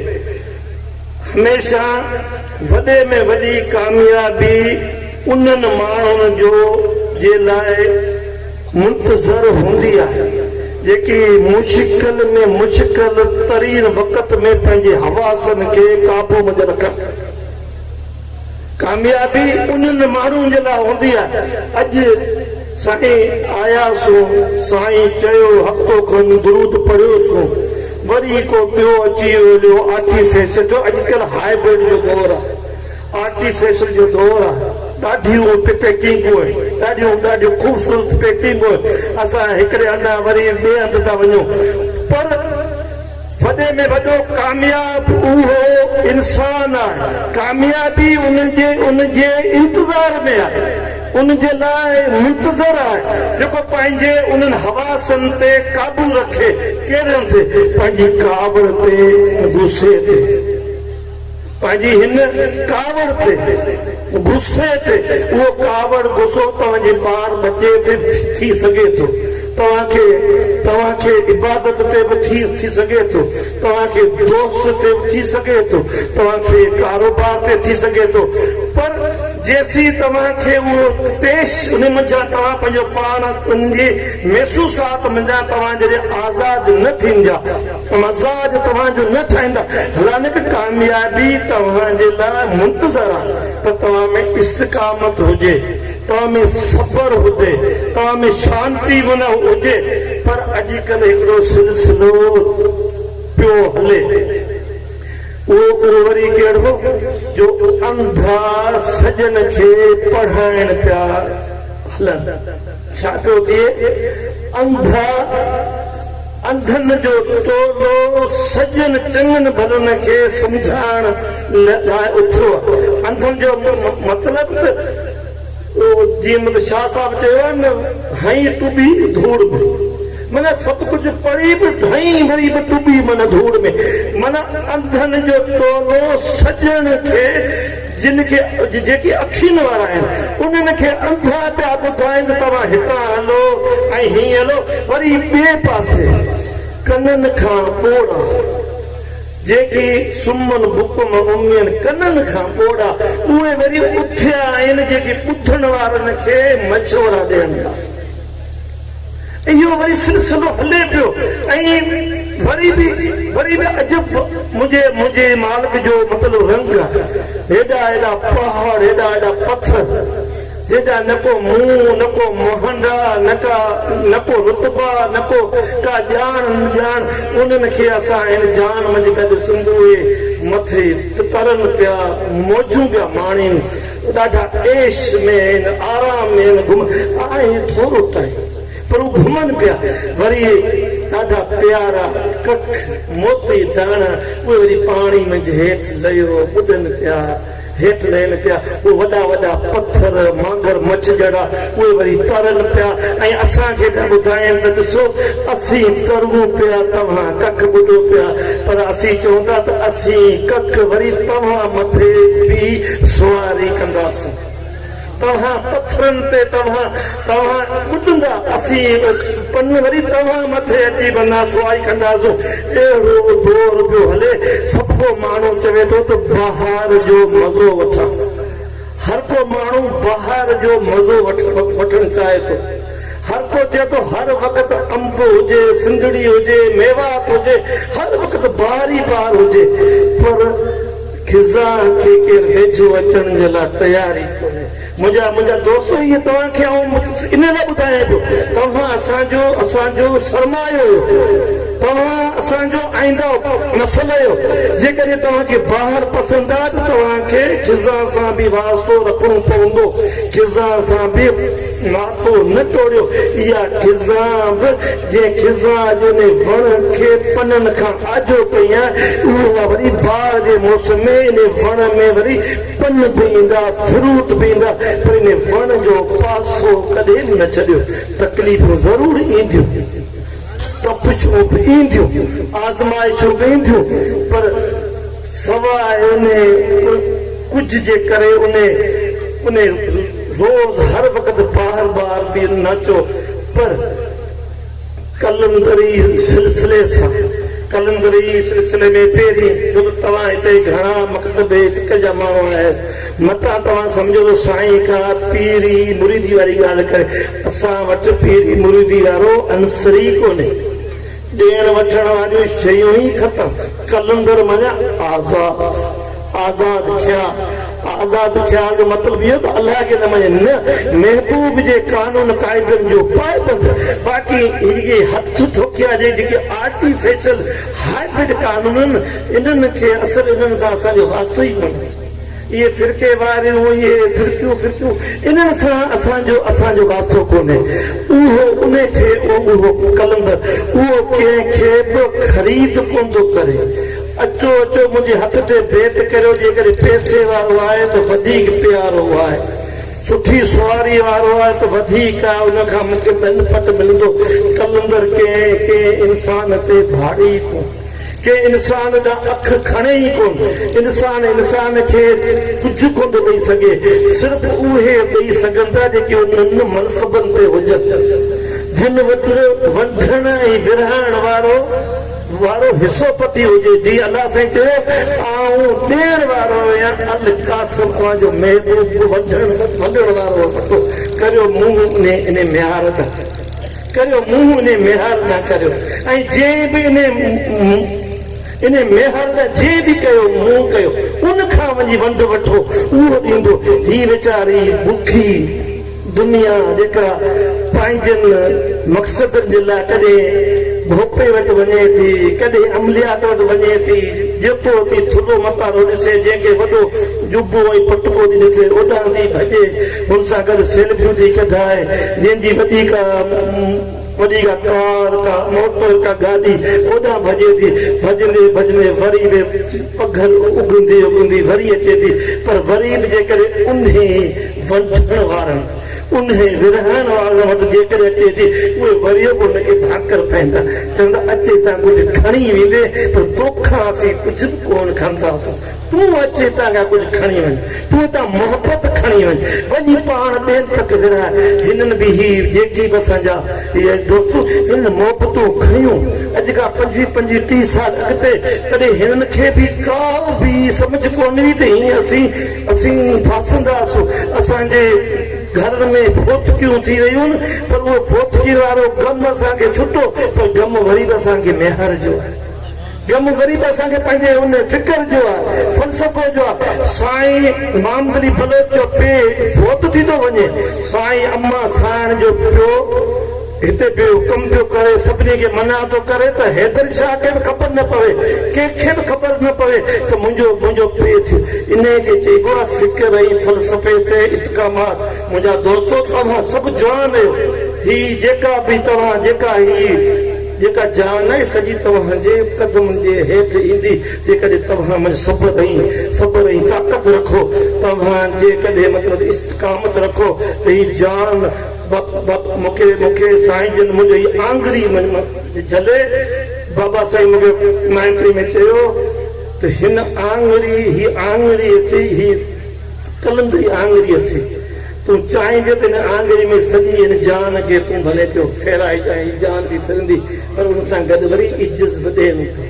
हमेशा वॾे में वॾी कामयाबी उन्हनि माण्हुनि जो जे लाइ मुंतज़र हूंदी आहे जेकी मुश्किल में मुश्किल तरीन वक़्त में पंहिंजे हवासनि खे काबू में रखनि। कामयाबी उन्हनि माण्हुनि जे लाइ हूंदी आहे। अॼु साईं आयासूं, साईं चयो हफ़्तो खनि दुरूद पढ़ियोसीं, वरी को ॿियो अची वियो आर्टिफिशियल जो, अॼुकल्ह हाइब्रिड जो दौर आहे, आर्टिफिशियल जो दौर आहे, ॾाढियूं पैकिंगूं आहिनि, ॾाढियूं ख़ूबसूरत पैकिंगूं आहिनि। असां हिकिड़े हंधा वरी ॿिए हंध था वञूं, पर वॾे में वॾो कामयाब उहो इंसान आहे। कामयाबी उनजे इंतज़ार में आहे, उनजे लाइ मुंतज़र आहे जेको पंहिंजे उन्हनि हवासनि ते काबू रखे। कहिड़े ते? पंहिंजी कावड़ ते, गुस्से ते, पंहिंजी हिन कावड़ ते, गुस्से ते। उहो कावड़ गुस्सो तव्हांजे ॿार बचे ते थी सघे थो, तव्हांखे इबादत ते बि थी सघे थो, तव्हांखे दोस्त ते बि थी सघे थो, तव्हांखे कारोबार ते थी सघे थो, पर जेसी तव्हांखे उहो पेश उन मंझां तव्हां पंहिंजो पाण उनजी महसूसात मंझां तव्हां जॾहिं आज़ाद न थींदा, मज़ाज तव्हांजो न ठाहींदा, हालांकि कामयाबी तव्हांजे लाइ मुंतज़र आहे, पर तव्हां में इस्तिक़ामत हुजे, तव्हां में सब्र हुजे, तव्हां में शांती मन हुजे। पर अॼुकल्ह हिकिड़ो सिलसिलो पियो हले, उहो वरी कहिड़ो जो अंधा सजन खे पढ़ाइण पिया हलनि। छा पियो थिए? अंधनि जो टोलो सजन चङनि भलनि खे सम्झाइण लाइ उथियो आहे। अंधनि जो मतिलबु जीअं शाह साहिब चयो आहे न, हई टुबी धूड़ में, माना सभु कुझु पढ़ी बि ढई वरी बि टुबी माना धूड़ में। माना अंधनि जो टोलो सजण खे, जिनखे जेके अखियुनि वारा आहिनि उन्हनि खे अंधा पिया ॿुधाइनि तव्हां हितां हलो ऐं हीअं हलो। वरी ॿिए पासे कननि खां ॿोड़ा, जेकी सुम्हनि बुकम उमियनि कननि खां ॿोड़ा, उहे वरी उथिया आहिनि जेके ॿुधण वारनि खे मशवरा ॾियनि था। इहो वरी सिलसिलो हले पियो। ऐं वरी बि अजब मुंहिंजे मालिक जो मतिलबु रंग आहे। हेॾा पहाड़, हेॾा पत्थर, जंहिंजा न को मुंहुं, न को मोहंडा, न को रुतबा, न को का ॼाण, उन्हनि खे असां हिन जान मंझि गॾु सिंधूए मथे तरनि पिया, मौजूं पिया माणीनि, ॾाढा ऐश में आहिनि, आराम में आहिनि, आहे थोरो टाइम पर हू घुमनि पिया। वरी ॾाढा प्यारा कख मोती दाणा उहे वरी पाणी में हेठि लहियो ॿुॾनि पिया, हेठि लहनि पिया। उहे वॾा पत्थर मांगर मछ जहिड़ा उहे वरी तरनि पिया ऐं असांखे था ॿुधाइनि त ॾिसो असीं तरूं पिया, तव्हां कख ॿुॾो पिया, पर असीं चवंदा त असीं कख वरी तव्हां मथे बि सुवारी कंदासीं, तव्हां पत्थरनि ते तव्हां ॿुधंदा, असीं पन वरी तव्हां मथे अची वञा सुवाई कंदासीं। अहिड़ो दौर पियो हले। सभु को माण्हू चवे थो त बहार जो मज़ो वठां, हर को माण्हू बहार जो मज़ो वठणु चाहे थो। हर को चए थो हर वक़्तु अंब हुजे, सिंधड़ी हुजे, मेवात हुजे, हर वक़्तु बहार ई बहार हुजे, पर खिज़ा खे केरु वेझो अचण जे लाइ तयारी कोन्हे। मुंहिंजा दोस्त इहे तव्हांखे इन लाइ ॿुधायां पियो, तव्हां असांजो सरमायो, तव्हां असांजो आईंदा नसल आहियो। जेकॾहिं तव्हांखे ॿाहिरि पसंदि आहे त तव्हांखे खिज़ा सां बि वास्तो रखणो पवंदो, खिज़ा सां बि नातो न टोड़ियो। इहा खिज़ा बि जंहिं खिज़ा जो वण खे पननि खां आजो कई आहे, उहा वरी बाढ़ जे मौसम में इन वण में वरी पन भी ईंदा, फ्रूट भी ईंदा, पर इन वण जो पासो कॾहिं बि न छॾियो। तकलीफ़ूं ज़रूर ईंदियूं, तपशूं बि ईंदियूं, आज़माइशूं बि ईंदियूं, पर सवाइ उन कुझु जे करे उन रोज़ हर वक़्त बार बार बि न चओ। पर कलंदरी सिलसिले में पहिरीं जो तव्हां हिते घणा मकतब फिक्र जा माण्हू आहियो, मतां तव्हां सम्झो त साईं खां पीरी मुरीदी वारी ॻाल्हि करे, असां वटि पीरी मुरीदी वारो अंसरी कोन्हे, ॾियण वठण वारियूं शयूं ई ख़तम। कलंदर माना आज़ाद थिया जो मतिलबु इहो त अलाह खे न मञे, न महबूब जे कानून क़ाइदनि जो पाइबंद। बाक़ी इहे हथ ठोकिया जेके आर्टिफिशियल हाइब्रिड कानून, इन्हनि खे असर इन्हनि सां असांजो वास्तो ई कोन्हे। इहे फिरके वारियूं, इहे फिरकियूं इन्हनि सां असांजो वास्तो कोन्हे। उहो कलंदर उहो कंहिंखे बि ख़रीद कोन थो करे। अचो मुंहिंजे हथ ते बेत करियो, जेकॾहिं पैसे वारो आहे त वधीक प्यारो आहे, सुठी सुवारी वारो आहे त वधीक आहे, उनखां मूंखे बेनिफिट मिलंदो। कलंदर कंहिं इंसान ते भाड़ी कोन, कंहिं इंसान जा अख खणे ई कोन। इंसान खे कुझु कोन ॾेई सघे, सिर्फ़ु उहे ॾेई सघंदा जेके उन्हनि मनसबनि ते हुजनि, जिन वटि वंढण ऐं विरहाइण वारो हिसो पती हुजे। जी अलाह साईं चयो, आऊं ॾियण वारो या अल कासिम तव्हांजो महबूब वंढण वारो वठो, करियो मुंहुं इन मेहार न करियो, मुंहुं इन मेहार न करियो। ऐं जंहिं बि इन मेहर न जे बि कयो, मुंहुं कयो, उनखां वञी वंड वठो, उहो ॾींदो। ही वीचारी बुखी दुनिया जेका पंहिंजनि मक़सदनि जे लाइ कॾहिं भोपे वटि वञे थी, कॾहिं अमलियात वटि वञे थी, जेको थी थुलो मतारो ॾिसे, जंहिंखे वॾो जुबो ऐं पटको थी ॾिसे, ओॾां थी भॼे, हुन सां गॾु सेल्फियूं थी कढाए, जंहिंजी वॾी का कार का मोटर का गाॾी ओॾां भॼे थी, भॼंदे वरी बि पघर उगंदी वरी अचे थी। पर वरी बि जेकॾहिं उन वंढण वारनि, उन विरहाइण वारनि वटि जेकॾहिं अचे थी, उहे वरी बि उनखे भाकर पवंदा, चवंदा अचे तां कुझु खणी वेंदे, पर तोखां असीं कुझु बि कोन खणंदासीं, तूं अचे तां खां कुझु खणी वञ, तूं तां मोहबत खणी वञी पाण ॿियनि तक विरहाए। हिननि बि जेकी बि असांजा दोस्तूं हिन मोहबतूं खयूं अॼु खां 25-30 साल अॻिते, तॾहिं हिननि खे बि का बि सम्झ कोन हुई त हीअं असीं फासंदासीं। असांजे घर में फोतकियूं थी रहियूं, पर उहो फोतकी वारो गम असांखे छुटो, पर गम वरी बि असांखे मेहर जो आहे, गम वरी बि असांखे पंहिंजे उन फिकर जो आहे, फ़लसफ़ो जो आहे। साईं मामदली बलोच जो पे फोत थी थो वञे, साईं अम्मा साइण जो पियो हिते पियो कमु पियो करे, सभिनी खे मना थो करे त हैदर शाह खे बि ख़बर न पवे, कंहिंखे बि ख़बर न पवे त मुंहिंजो पे थियो। इन खे चइबो आहे फिकर ऐं फ़लसफ़े ते इस्तक़ामत। मुंहिंजा दोस्तो, तव्हां सभु जवान आहियो, ही जेका बि तव्हां जेका जान आहे सॼी तव्हांजे कदमनि जे हेठि ईंदी, जेकॾहिं तव्हां में सब्र ऐं ताक़त रखो, तव्हां जेकॾहिं मतिलबु इस्तक़ामत रखो त ही जान मूंखे साईं जन मुंहिंजी आंगरी जले बाबा साईं मूंखे माइटरी में चयो त हिन आंगरी अथई, ही कलंदरी आंगरी अथई, तूं चाहींदे त हिन आंगरी में सॼी हिन जान खे तूं भले पियो फेराए जाए, जान बि फिरंदी, पर हुन सां गॾु वरी इज़त बि ॾियनि था,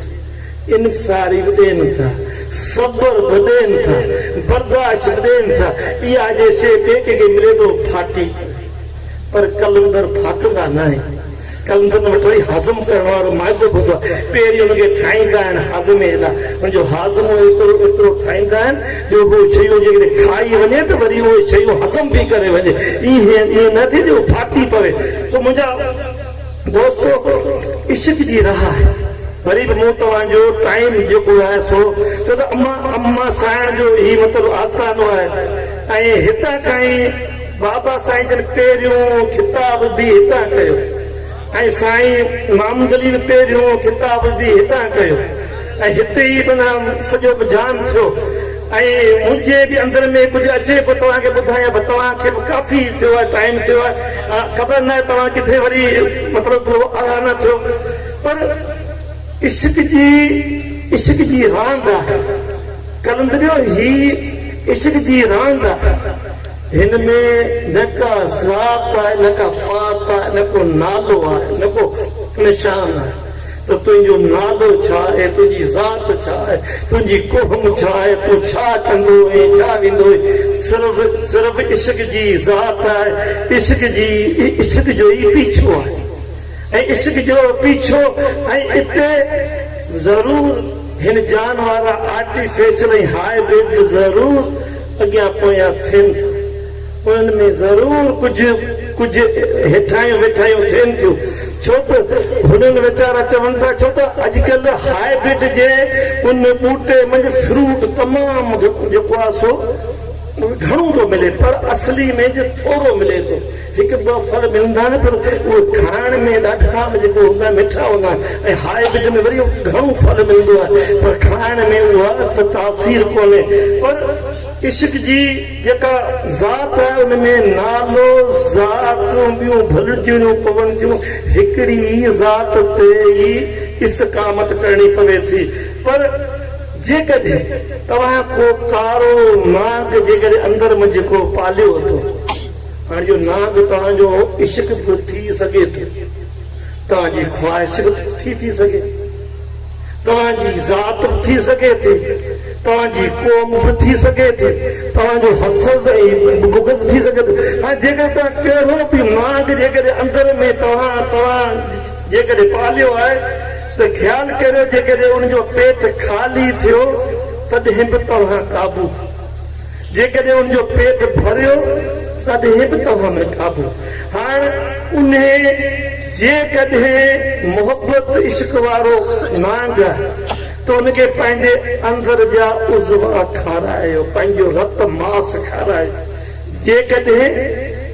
इंसारी बि ॾियनि था, सब्र बि ॾियनि था, बर्दाश्त बि ॾियनि था। इहा जे शइ ॿिए कंहिंखे मिले थो फाटी, पर कलंदर फाटंदा न आहिनि। कलंदर वटि वरी हज़म करण वारो माइदो ॿुधो आहे, पहिरीं हुनखे ठाहींदा आहिनि हाज़मे लाइ, हुनजो हाज़मो एतिरो ठाहींदा आहिनि जो उहे शयूं जेकॾहिं खाई वञे त वरी उहे शयूं हज़म बि करे वञे, ईअं न थिए जो फाटी पवे। सो मुंहिंजा दोस्तो, इश्क जी राह आहे। वरी बि मूं तव्हांजो टाइम जेको आहे सो छो त अम्मा साइण जो ही मतिलबु आस्थानो आहे, ऐं हितां खां ई बाबा साईं जन पहिरियों खिताब बि हितां कयो, ऐं साईं मामदली बि पहिरियों खिताब बि हितां कयो, ऐं हिते ई माना सॼो जान थियो। ऐं मुंहिंजे बि अंदर में कुझु अचे पोइ तव्हांखे ॿुधायां तव्हांखे काफ़ी थियो आहे टाइम थियो आहे ख़बर न आहे तव्हां किथे वरी मतिलबु थोरो आराह न थियो पर इश्क जी रांदि आहे कलंदरियो ही इश्क जी रांदि आहे हिन में न का ज़ात आहे न का पात आहे न को नालो आहे न को निशान आहे तो तुंहिंजो नालो छा आहे तुंहिंजी ज़ात छा आहे तुंहिंजी क़ौम छा आहे तूं छा कंदो ऐं छा वेंदो सिर्फ़ इश्क जी ज़ात आहे इश्क जो ई पीछो आहे ऐं इश्क जो पीछो ऐं हिते ज़रूर हिन जान वारा आर्टिफिशियल ऐं हाइब्रिड ज़रूर अॻियां पोयां थियनि था उन्हनि में ज़रूर कुझु हेठायूं वेठायूं थियनि थियूं छो त हुननि वीचारा चवनि था छो त अॼुकल्ह हाइब्रिड जे उन बूटे मंझि फ्रूट तमामु जेको आहे सो घणो थो मिले पर असली में थोरो मिले थो हिकु ॿ फल मिलंदा आहिनि पर उहे खाइण में ॾाढा जेको हूंदा मिठा हूंदा आहिनि ऐं हाइब्रिड में वरी घणो फल मिलंदो आहे पर खाइण में उहा त तासीर कोन्हे पर इश्क जी जेका ज़ात आहे उन में नालो ज़ात ॿियूं भलिजियूं पवनि थियूं हिकिड़ी ज़ात ते ई इस्तकामत करणी पवे थी पर जेकॾहिं तव्हां को कारो नाग जेकॾहिं अंदर में जेको पालियो थो हाणे जो नाग तव्हांजो इश्क बि थी सघे थो तव्हांजी ख़्वाहिश बि थी सघे तव्हांजी ज़ात बि थी सघे थी तव्हांजी क़ौम बि थी सघे थी तव्हांजो हसद ऐं बुग़्ज़ थी सघे थो हाणे जेकर तव्हां कहिड़ो बि नाग जेकॾहिं अंदर में तव्हां जेकॾहिं पालियो आहे त ख़्यालु करियो जेकॾहिं उनजो पेट ख़ाली थियो तॾहिं बि तव्हां काबू जेकॾहिं उनजो पेट भरियो तॾहिं बि तव्हां में काबू हाणे उन जेकॾहिं मोहबत इश्क वारो नांग त उनखे पंहिंजे अंदर जा उज़वा खारायो पंहिंजो रत मांस खारायो जेकॾहिं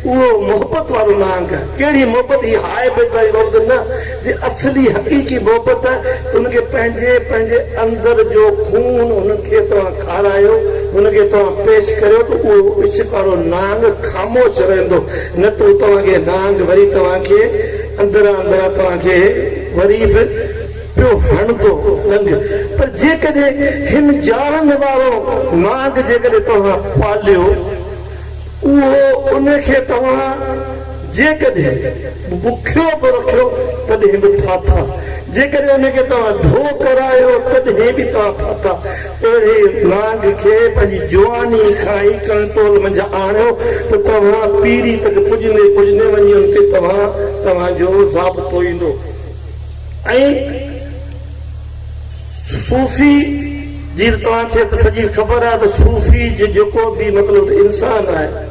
उहो मोहबत वारो नांग आहे कहिड़ी मोहबत ही हाइब्रिड वारी मोहबत न जे असली हक़ीक़ी मोहबत आहे त उनखे पंहिंजे अंदर जो खून उनखे तव्हां खारायो उनखे तव्हां पेश करियो त उहो इश्क वारो नांग ख़ामोश रहंदो न त तव्हांखे नांग वरी तव्हांखे अंदरां तव्हांखे वरी बि पियो हणंदो पर जेकॾहिं हिन जान वारो नांग जेकॾहिं तव्हां पालियो उहो उनखे तव्हां जेकॾहिं बुखियो बि रखियो तॾहिं बि फाथा जेकॾहिं उनखे तव्हां धो करायो तॾहिं बि तव्हां फाथा अहिड़े नांग खे पंहिंजी जुवानी खां ई कंट्रोल मंझि आणियो त तव्हां पीढ़ी तक पुॼंदे वञी उन ते तव्हांजो ज़ाब्तो ईंदो ऐं सूफ़ी जी तव्हांखे त सॼी ख़बर आहे त सूफ़ी जो जेको बि मतिलबु इंसान आहे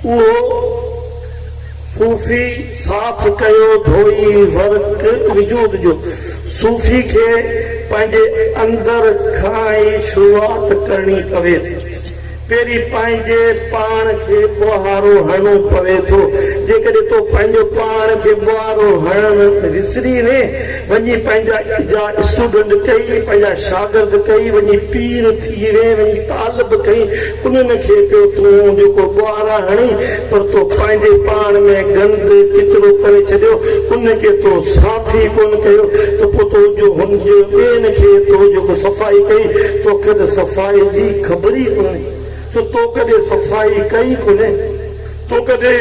उहो सूफ़ी साफ़ कयो धोई वर्क वजूद जो सूफ़ी खे पंहिंजे अंदर खां ई शुरूआत करणी पवे थी पहिरीं पंहिंजे पाण खे ॿुहारो हणणो पवे थो जेकॾहिं तो पंहिंजो पाण खे ॿुहारो हणणु विसरी वञी पंहिंजा स्टूडेंट कई पंहिंजा शागिर्द कई वञी पीर थी वञी तालिब कई उन्हनि खे पियो तूं जेको ॿुहारा हणी पर तो पंहिंजे पाण में गंद किचिरो करे छॾियो उनखे तो साफ़ ई कोन कयो त पोइ तो जो हुनजे ॿियनि खे तो जेको सफ़ाई कई तोखे त सफ़ाई जी ख़बर ई कोन्हे तो कॾहिं सफ़ाई कई कोन्हे तो कॾहिं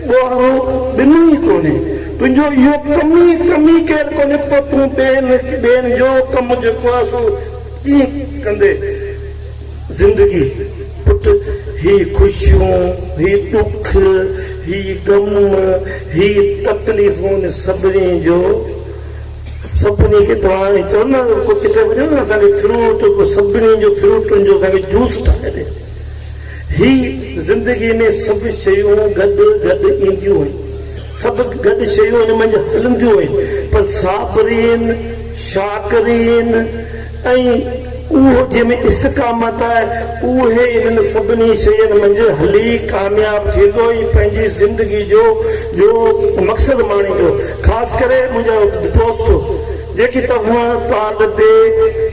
ॿुहारो ॾिनो ई कोन्हे तुंहिंजो इहो कमी केरु कोन्हे पोइ तूं ॿियनि जो कमु जेको आहे सो कीअं कंदे ज़िंदगी पुट ही ख़ुशियूं ही दुख ही ग़म ही तकलीफ़ूं सभिनी जो सभिनी खे तव्हां चओ न किथे वञो न असांखे फ्रूट सभिनी जो फ्रूटनि जो असांखे जूस ठाहे ॾे ही ज़िंदगी में सभु शयूं गॾु ईंदियूं आहिनि सभु गॾु शयूं हिन मंझि हलंदियूं आहिनि पर साबरीन शाकिरीन ऐं उहो जंहिंमें इस्तकामत आहे उहे इन्हनि सभिनी शयुनि मंझि हली कामयाबु थींदो ई पंहिंजी ज़िंदगी जो मक़सदु माणींदो ख़ासि करे मुंहिंजा दोस्त जेकी तव्हां तालिबे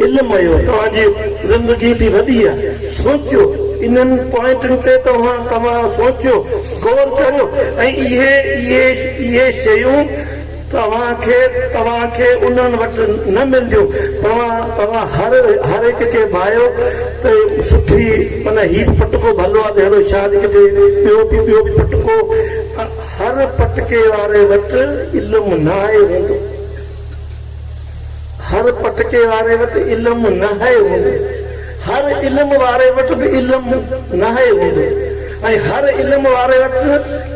इल्म आहियो, तव्हांजी ज़िंदगी बि वॾी आहे। सोचियो इन्हनि पॉइंटनि ते तव्हां सोचियो, गौर करियो ऐं इहे शयूं तव्हांखे उन्हनि वटि न मिलंदियूं। तव्हां हर हिकु खे भायो त सुठी माना हीउ पटको भलो आहे, अहिड़ो शादी किथे ॿियो बि पटको। हर पटके वारे वटि इल्मु न आहे हूंदो, हर पटके वारे वटि इल्मु न आहे हूंदो, हर इल्म वारे वटि बि इल्मु न आहे हूंदो, ऐं हर इल्म वारे वटि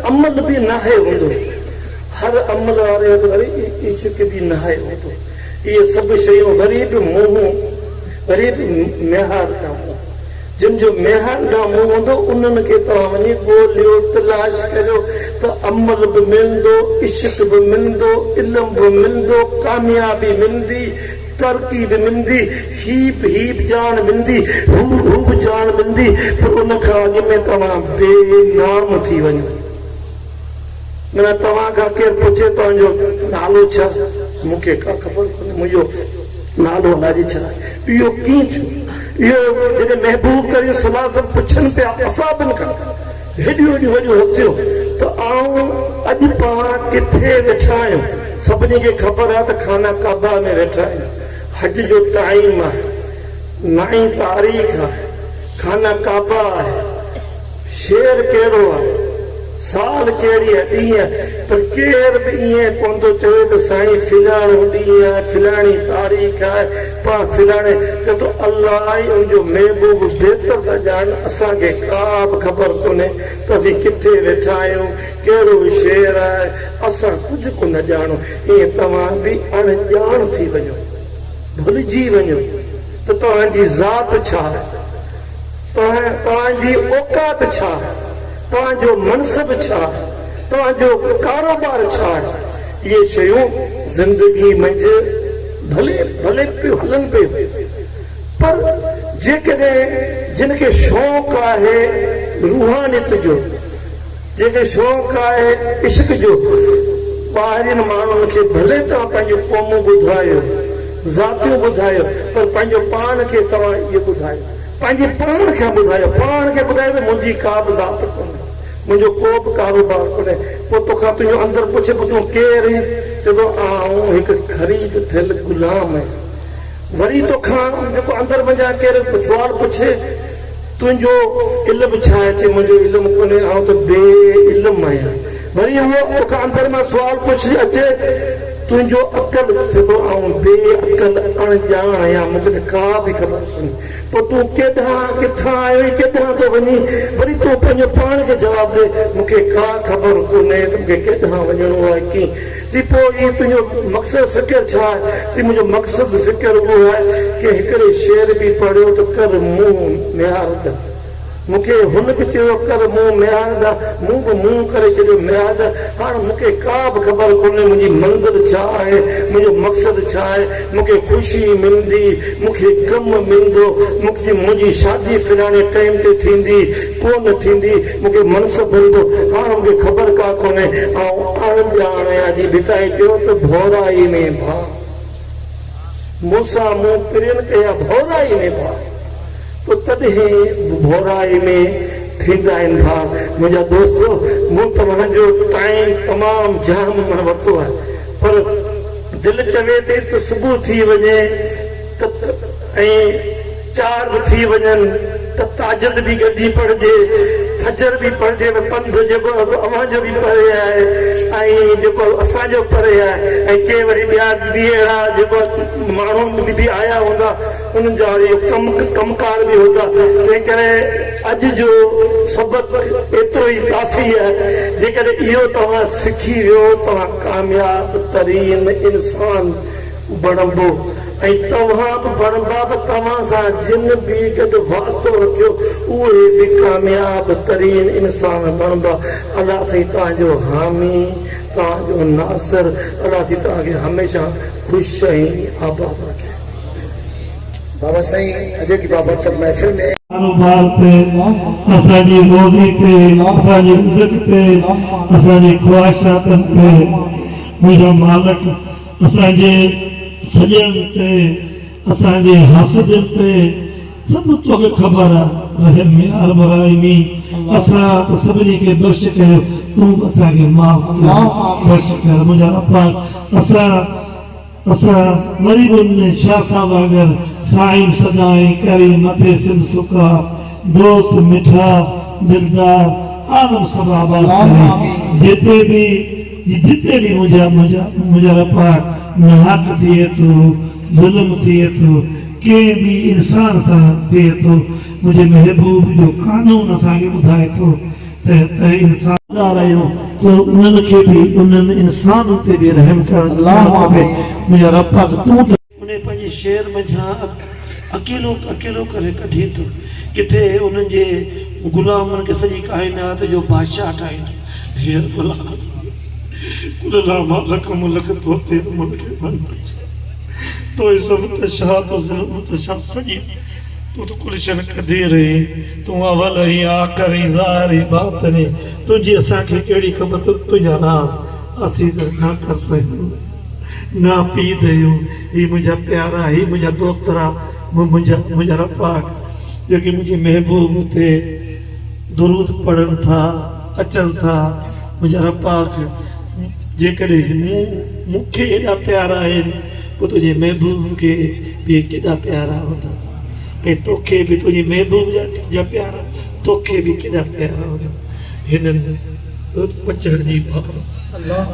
अमल बि न आहे हूंदो, हर अमल वारे वटि वरी इश्क बि न आहे हूंदो। इहे सभु शयूं वरी बि मेहार खां मुंहुं, जिन जो मेहार खां मुंहुं हूंदो उन्हनि खे तव्हां वञी ॻोल्हियो, तलाश करियो त अमल बि मिलंदो, इश्क बि मिलंदो, इल्म बि मिलंदो, कामयाबी मिलंदी, तरक़ी बि मिलंदी, हीप ॼाण मिलंदी, हू बि ॼाण मिलंदी। पर उन खां अॻु में तव्हां बेनाम थी वञो। माना तव्हां खां केरु पुछे तव्हांजो नालो छा, मूंखे का ख़बर कोन्हे, मुंहिंजो नालो अलाए छा, इहो कीअं थियो? इहो जॾहिं महबूब करे सलाह पुछनि पिया असाबनि खां हेॾियूं वॾियूं हस्तियूं त अॼु पाण किथे वेठा आहियूं? सभिनी खे ख़बर आहे त खाना काबा में वेठा आहियूं। हज जो टाइम आहे, 9 तारीख़ आहे, खाना काबा आहे, शेर कहिड़ो आहे, साल कहिड़ी आहे, ॾींहं। पर केरु बि ईअं कोन थो चवे त साईं फिलाणो ॾींहुं आहे, फिलाणी तारीख़ आहे, पाण फिलाणे चए थो अलाह ई उनजो महबूब बहितर था ॼाण। असांखे का बि ख़बर कोन्हे त असीं किथे वेठा आहियूं, कहिड़ो शेर आहे, असां कुझु कोन ॼाणो। ईअं तव्हां बि अणॼाण थी वञो, भुलिजी वञो त तव्हांजी ज़ात छा आहे, तव्हांजी औकात छा आहे, तव्हांजो मनसब छा, तव्हांजो कारोबार छा आहे। इहे शयूं ज़िंदगी मंझि भले पियो हलनि पियो, पर जेकॾहिं जिन खे शौक़ु आहे रूहानियत जो, जंहिंखे शौक़ु आहे इश्क जो, ॿाहिरिनि माण्हुनि खे भले तव्हां पंहिंजो क़ौमूं ॿुधायो, ज़ातियूं ॿुधायो, पर पंहिंजो पाण खे तव्हां इहो ॿुधायो, पंहिंजे पाण खे ॿुधायो त मुंहिंजी का बि ज़ात कोन्हे, मुंहिंजो को बि कारोबार कोन्हे। पोइ तोखां तुंहिंजो अंदरि पुछे तूं केरु आहीं, चए थो आऊं हिकु ख़रीद थियल ग़ुलाम आहियां। वरी तोखां जेको अंदरि वञा केरु सुवाल पुछे तुंहिंजो इल्मु छा आहे, चए मुंहिंजो इल्मु कोन्हे, आऊं त बे इल्मु आहियां। वरी उहो तोखां अंदरि मां सुवाल पुछी अचे तुंहिंजो अकल, चए थो आऊं बे अकल अणॼाण आहियां, मूंखे त का बि ख़बर कोन्हे। पोइ तूं किथां आयो, केॾांहुं थो वञी, वरी तूं पंहिंजो पाण खे जवाबु ॾे मूंखे का ख़बर कोन्हे त मूंखे केॾांहुं वञिणो आहे, कीअं थी। पोइ इहो तुंहिंजो मक़सदु फ़िक्र छा आहे, की मुंहिंजो मक़सदु फ़िक्र उहो आहे की हिकिड़े शेर बि पढ़ियो त कर मुंहुं मेहार द, मूंखे हुन बि चयो कर मुंहुं मेहार द, मूं बि मुंहुं करे छॾियो मेहार द। हाणे मूंखे का बि ख़बर कोन्हे मुंहिंजी मंज़िल छा आहे, मुंहिंजो मक़सदु छा आहे, मूंखे ख़ुशी मिलंदी, मूंखे ग़म मिलंदो, मुंहिंजी शादी फिलाणे टाइम ते थींदी कोन थींदी, मूंखे मनसब मिलंदो, हाणे मूंखे ख़बर का कोन्हे। ऐं अणॼाण जी भिटाई कयो त भौराई में भाउ मूंसां मूं पिरियन कया, भौराई में भाउ, पोइ तॾहिं भौराई में थींदा आहिनि भाउ। मुंहिंजा दोस्तो, मूं तव्हांजो टाइम तमामु जाम वरितो आहे, पर दिलि चवे थी त सुबुह थी वञे ऐं 4 बि थी वञनि त ताजद बि गॾी पढ़िजे, फजर बि पढ़िजे, पंध जेको अव्हांजो बि परे आहे ऐं जेको असांजो परे आहे, ऐं के वरी ॿिया बि अहिड़ा जेको माण्हू बि आया हूंदा उन्हनि जा वरी कमकार बि हूंदा। तंहिं करे अॼु जो सबक़ एतिरो ई काफ़ी आहे। जेकॾहिं इहो तव्हां सिखी वियो तव्हां कामयाब तरीन इंसान बणंबो, ऐं तव्हां बि बणंबा बि तव्हां सां जिन बि गॾु वास्तो रखियो उहे बि कामयाब तरीन इंसान बणंबा। अलाह साईं तव्हांजो हामी, तव्हांजो नासिर, अलाह साईं तव्हांखे हमेशह ख़ुशि ऐं आबाद रखे। बाबा साईं अॼु की बाबरकत महफ़िल में कारोबार ते, असांजी रोज़ी ते, असांजी इज़त ते, असांजी ख्वाहिशातनि ते मुंहिंजो मालिक असांजे सॼण ते असांजे हासिदनि ते सभु तोखे ख़बर आहे रहम यार बराइमी असां त सभिनी खे बख़्श कयो तूं बि असांखे माफ़ कर बख़्श कर मुंहिंजा रब्बा असां ग़रीबुनि में शाह साहब वांगुरु साईं सदाई करे मथे सिंध सुका दोस्त मिठा दिलदार आलम सब आबाद करे जिते भी मुंहिंजा रब्बा नाहक थिए थो ज़ुल्म थिए थो कंहिं बि इंसान सां थिए थो मुंहिंजे महबूब जो कानून असांखे ॿुधाए थो त इंसान आहियूं त उन्हनि खे बि उन्हनि इंसान ते बि रहम करणु खपे मुंहिंजा रब्बा तूं त उन पंहिंजे शेर मंझां अकेलो करे कढी थो किथे उन्हनि जे ग़ुलामनि खे सॼी काइनात जो बादशाह ठाहींदो हे अल्लाह कुल ला मालक मुल्क तोते मुल्क मन तो इज़्ज़त शाह तो ज़ुल्म शाह सॼी तू तो कुल शइ कढी रही तू अवल ही आख़िर ही ज़ाहिर ही बातिन तुंहिंजी असांखे कहिड़ी ख़बर तुंहिंजा राज़ असीं त न कर सघूं ना पी दयूं ही मुंहिंजा प्यारा ही मुंहिंजा दोस्तरा मुंहिंजा रब्बा जेके मुंहिंजे महबूब ते दुरूद पढ़नि था अचनि था मुंहिंजा रब्बा जेकॾहिं मूंखे एॾा प्यारा आहिनि पोइ तुंहिंजे महबूब खे बि केॾा प्यारा हूंदा ऐं तोखे बि तुंहिंजे महबूब जा प्यारा तोखे बि केॾा प्यारा हूंदा हिननि बचण जी बार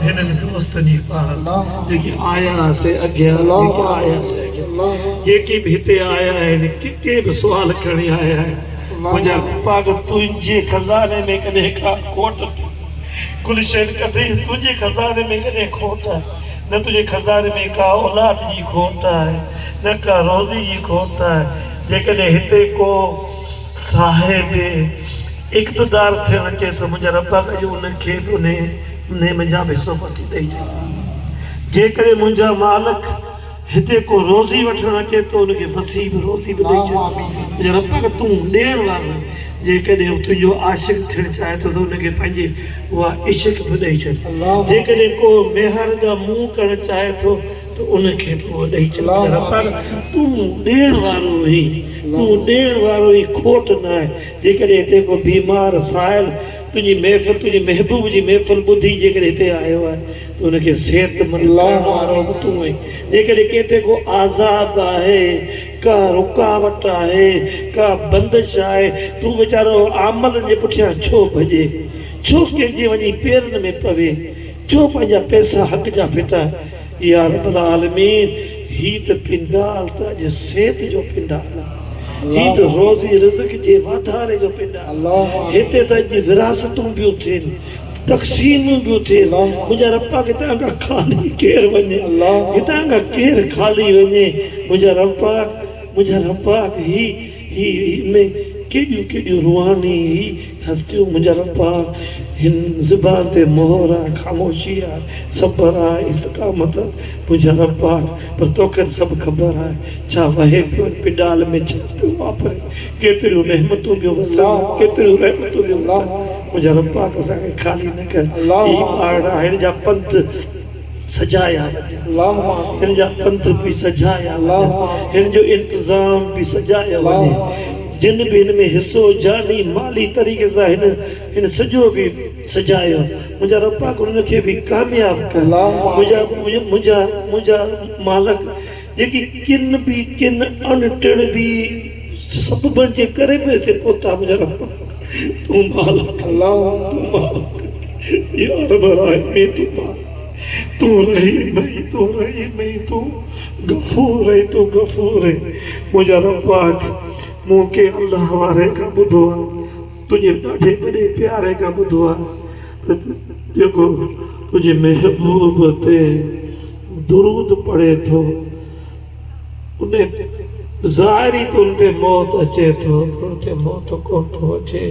हिननि दोस्तनि जी बार जेके आया से अॻियां जेके आया से अॻियां जेके बि हिते आया आहिनि के बि सुवाल खणी आया आहिनि मुंहिंजा पाग तुंहिंजे खज़ाने में कॾहिं का खोट कुल शइ कॾहिं तुंहिंजे खज़ाने में कॾहिं खोट न तुंहिंजे खज़ाने में का औलाद जी खोट आहे न का रोज़ी जी खोट आहे जेकॾहिं हिते को साहिब इक़्तिदार थियणु अचे थो मुंहिंजा रब्बा कजो उनखे बि उन मुंहिंजा बि हिसो पती ॾेई छॾ जेकॾहिं मुंहिंजा मालिक हिते को रोज़ी वठणु अचे थो उनखे फसी बि रोज़ी बि ॾेई छॾ मुंहिंजा रब्बा खे तूं ॾियण वारो जेकॾहिं तुंहिंजो आशिक़ थियणु चाहे थो त उनखे पंहिंजे उहा इश्क बि ॾेई छॾ जेकॾहिं को मेहर जा मुंहुं करणु चाहे थो त उनखे बि उहो ॾेई छॾ रब्बा तूं ॾियण वारो ई खोट न आहे जेकॾहिं हिते को बीमार साहिल तुंहिंजी महफ़िल तुंहिंजी महबूब जी महफ़िल ॿुधी जेकॾहिं हिते आयो आहे त उनखे सिहतमंद करण वारो बि तूं आहीं जेकॾहिं कंहिं को आज़ाब आहे का रुकावट आहे का बंदिश आहे तूं वीचारो आमलनि जे पुठियां छो भॼे छो कंहिंजे वञी पेरनि में पवे छो पंहिंजा पैसा हक़ जा फिटा या रब्बुल आलमीन ही त पिंडाल त अॼु सिहत जो पिंडाल आहे ही त रोज़ी रिज़्क़ जे वाधारे जो पिंडाल हिते त अॼु विरासतूं बियूं थियनि तक़सीमूं बियूं थियनि मुंहिंजा रब्बा हितां खां ख़ाली केरु वञे हितां खां केरु ख़ाली वञे मुंहिंजा रब्बा ही केॾियूं रुहानी हस्तियूं मुंहिंजा रब्बा हिन ज़ुबान ते मोहर आहे ख़ामोशी आहे सब्र आहे इस्तक़ामत मुंहिंजा रब्बा पर तोखे सभु ख़बर आहे छा वहे पियो पिंडाल में छा पियो वापरे केतिरियूं रहमतूं पियो वसनि केतिरियूं रहमतूं पियो वसनि मुंहिंजा रब्बा असांखे ख़ाली न कर ही ॿार हिन जा पंथ सजाया हिन जा पंथ बि सजाया हिन जो इंतज़ाम बि सजाया वञे जिन बि हिन में हिसो जानी माली तरीक़े सां हिन सॼो बि सजायो मुंहिंजा रब्बा उनखे बि कामयाब कर मुंहिंजा मालिक जेकी किन अणटिण बि सबबनि जे करे बि हिते पहुता मुंहिंजा रब्बा तूं मालिक यार बराए में तूं गफ़ूर है मुंहिंजा रब्बा मूंखे अल्लाह वारे खां ॿुधो आहे तुंहिंजे ॾाढे वॾे प्यारे खां ॿुधो आहे जेको तुंहिंजे महबूब ते दुरूद पढ़े थो उन ज़ाहिरी त उन ते मौत अचे थो उन ते मौत कोन थो अचे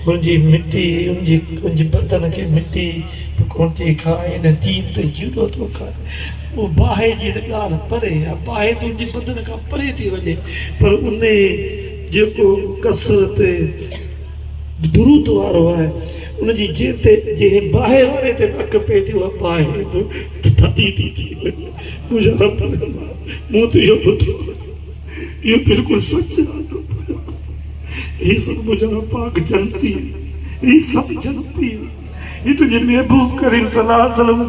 उनजी मिटी उनजी बदन खे मिटी कोन थी खाए न दीन ते जुदो थो खाए उहो बाहि जी त ॻाल्हि परे आहे बाहि तुंहिंजी बदन खां परे थी वञे पर उन जेको कसरत दुरूद वारो आहे उनजी जेब ते जे बाहि वारे ते पक पए थी उहा बाहि थधी थी थी वञे मुंहिंजा रब मूं त इहो ॿुधो इहो बिल्कुलु सच आहे ही सभु मुंहिंजा पाक जनती ही सभु जनती ये तुझे महबूब करीम सल्लल्लाहु अलैहि वसल्लम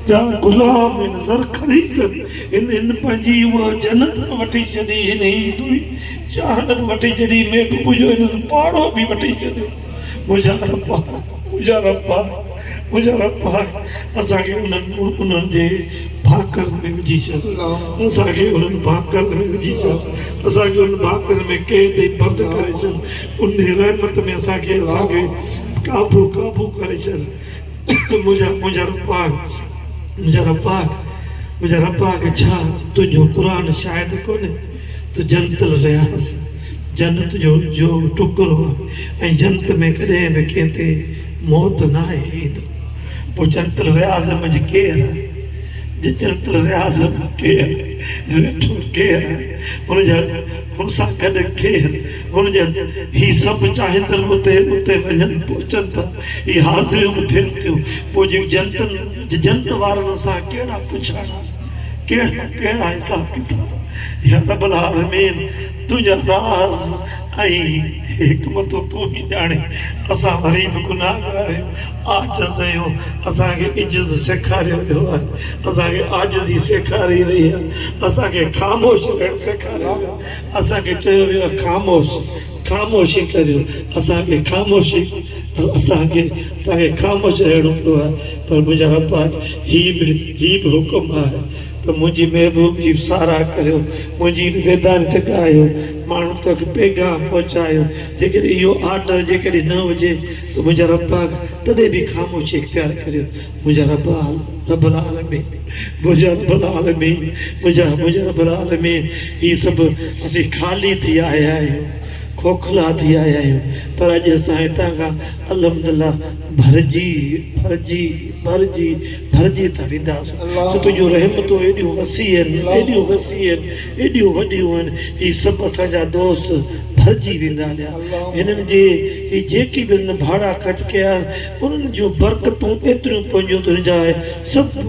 जा गुलाम नज़र खड़ी कर इन पंहिंजी उहा जन्नत वठी छॾी इन ई चाहत वठी छॾी महबूब जो इन पाड़ो बि वठी छॾियो मुंहिंजा रब्बा असांखे उन्हनि जे भाकर में विझी छॾ असांखे उन्हनि भाकर में विझी छॾ असांखे उन भाकर में कैद बंदि करे छॾ उन रहमत में असांखे काबू करे छॾ मुंहिंजा रब्बा खे छा तुंहिंजो क़ुरान शायदि कोन्हे तूं जंतल रहियास जन्नत जो टुकड़ो आहे ऐं जन्नत में कॾहिं बि कंहिं ते मौत न आहे ईंदो पोइ जंतल रियाज़ मुंहिंजी केरु आहे जंतल रियाज़ केरु केरु आहे हुन सां गॾु केरु हुनजा ही सभु चाहींदड़ उते वञनि पहुचनि था ही हाज़िरियूं बि थियनि थियूं पोइ जे जंत वारनि सां कहिड़ा पुछाणा कहिड़ा हिसाब किताब या रब्बुल आलमीन तुंहिंजा राज़ ऐं हिकमतूं तूं ई ॼाणे असां वरी बि गुनाहगार आहियूं आजिज़ आहियूं असांखे इज़त सेखारियो वियो आहे असांखे आजिज़ी सेखारी वई आहे असांखे ख़ामोश रहणु सेखारियो वियो आहे असांखे चयो वियो आहे ख़ामोशी करियो असांखे ख़ामोश रहणो पियो आहे पर मुंहिंजा रब्बा ही बि हुकुम आहे त मुंहिंजी महबूब जी साराह करियो मुंहिंजी वेदांत ते ॻायो माण्हू तक पैगाम पहुचायो जेकॾहिं इहो आर्डर जेकॾहिं न हुजे त मुंहिंजा रब्बा तॾहिं बि ख़ामोशी इख़्तियार करियो मुंहिंजा रब्बुल आलमीन ही सभु असीं ख़ाली थी आया आहियूं खोखला थी आया आहियूं पर अॼु असां हितां खां अल्हम्दुलिल्लाह भरजी था वेंदासीं छो तुंहिंजूं रहमतूं एॾियूं वसी आहिनि एॾियूं वॾियूं आहिनि ही सभु असांजा दोस्त भरजी वेंदा हलिया हिननि जे जेकी बि हिन भाड़ा ख़र्च कया उन्हनि जूं बरकतूं एतिरियूं पहुंजियूं तुंहिंजा आहे सभु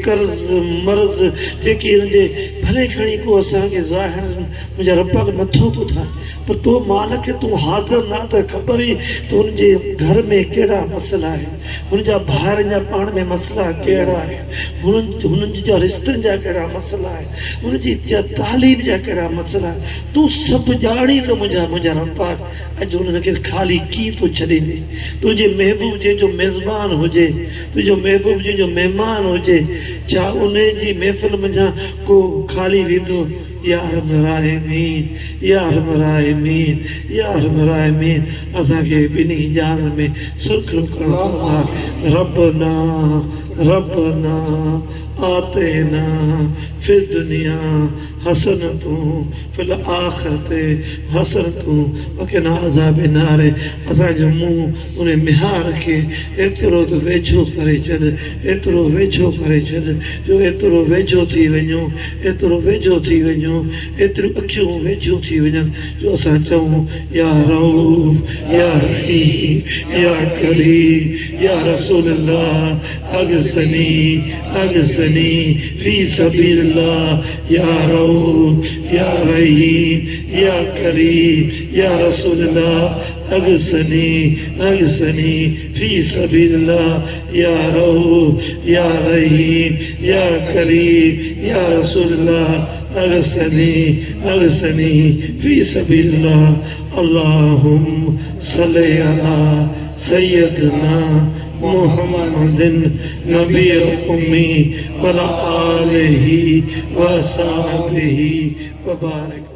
कर्ज़ मर्ज़ जेके हिन जे भले खणी को असांखे ज़ाहिर मुंहिंजा रब्बा खे नथो ॿुधाए पर तो मालिक तूं हाज़िर नाज़िर ख़बर ई त हुनजे घर में कहिड़ा मसइला आहिनि हुनजा ॿाहिरि जा पाण में मसइला कहिड़ा आहिनि हुननि जा रिश्तनि जा कहिड़ा मसइला आहिनि हुनजी तालीम जा कहिड़ा मसइला आहिनि तूं सभु ॼाणी त मुंहिंजा रब्बा अॼु उन्हनि खे ख़ाली कीअं थो छॾे ॾे तुंहिंजे महबूब जंहिंजो मेज़बान हुजे तुंहिंजो महबूब जंहिंजो महिमान हुजे छा उन जी महफ़िल मंझां को ख़ाली वेंदो या रहमान असांखे ॿिन्ही जान में सुर्ख़ियो करिणो आहे रब्बना आतेना फिद दुनिया हसनतूं फिल आख़िरते हसनतूं वक़िना अज़ाब नार असांजो मुंहुं उन मिहार खे एतिरो त वेझो करे छॾ एतिरो वेझो करे छॾ जो एतिरो वेझो थी वञूं एतिरियूं अखियूं वेझियूं थी वञनि जो असां चऊं या रऊफ़ या रहीम या करीम या रसूलल्लाह अगसनी फी सबीलिल्लाह या रऊफ़ या रहीम या करीम या रसूलल्लाह अगसनी फी सबीलिल्लाह या रऊफ़ या रहीम या करीम या रसूलल्लाह अगसनी फी सबीलिल्लाह अल्लाहुम्मा सल्लि अला सय्यदना मुहम्मदिन नबील उम्मी व अला आलिहि व असहाबिहि व बारिक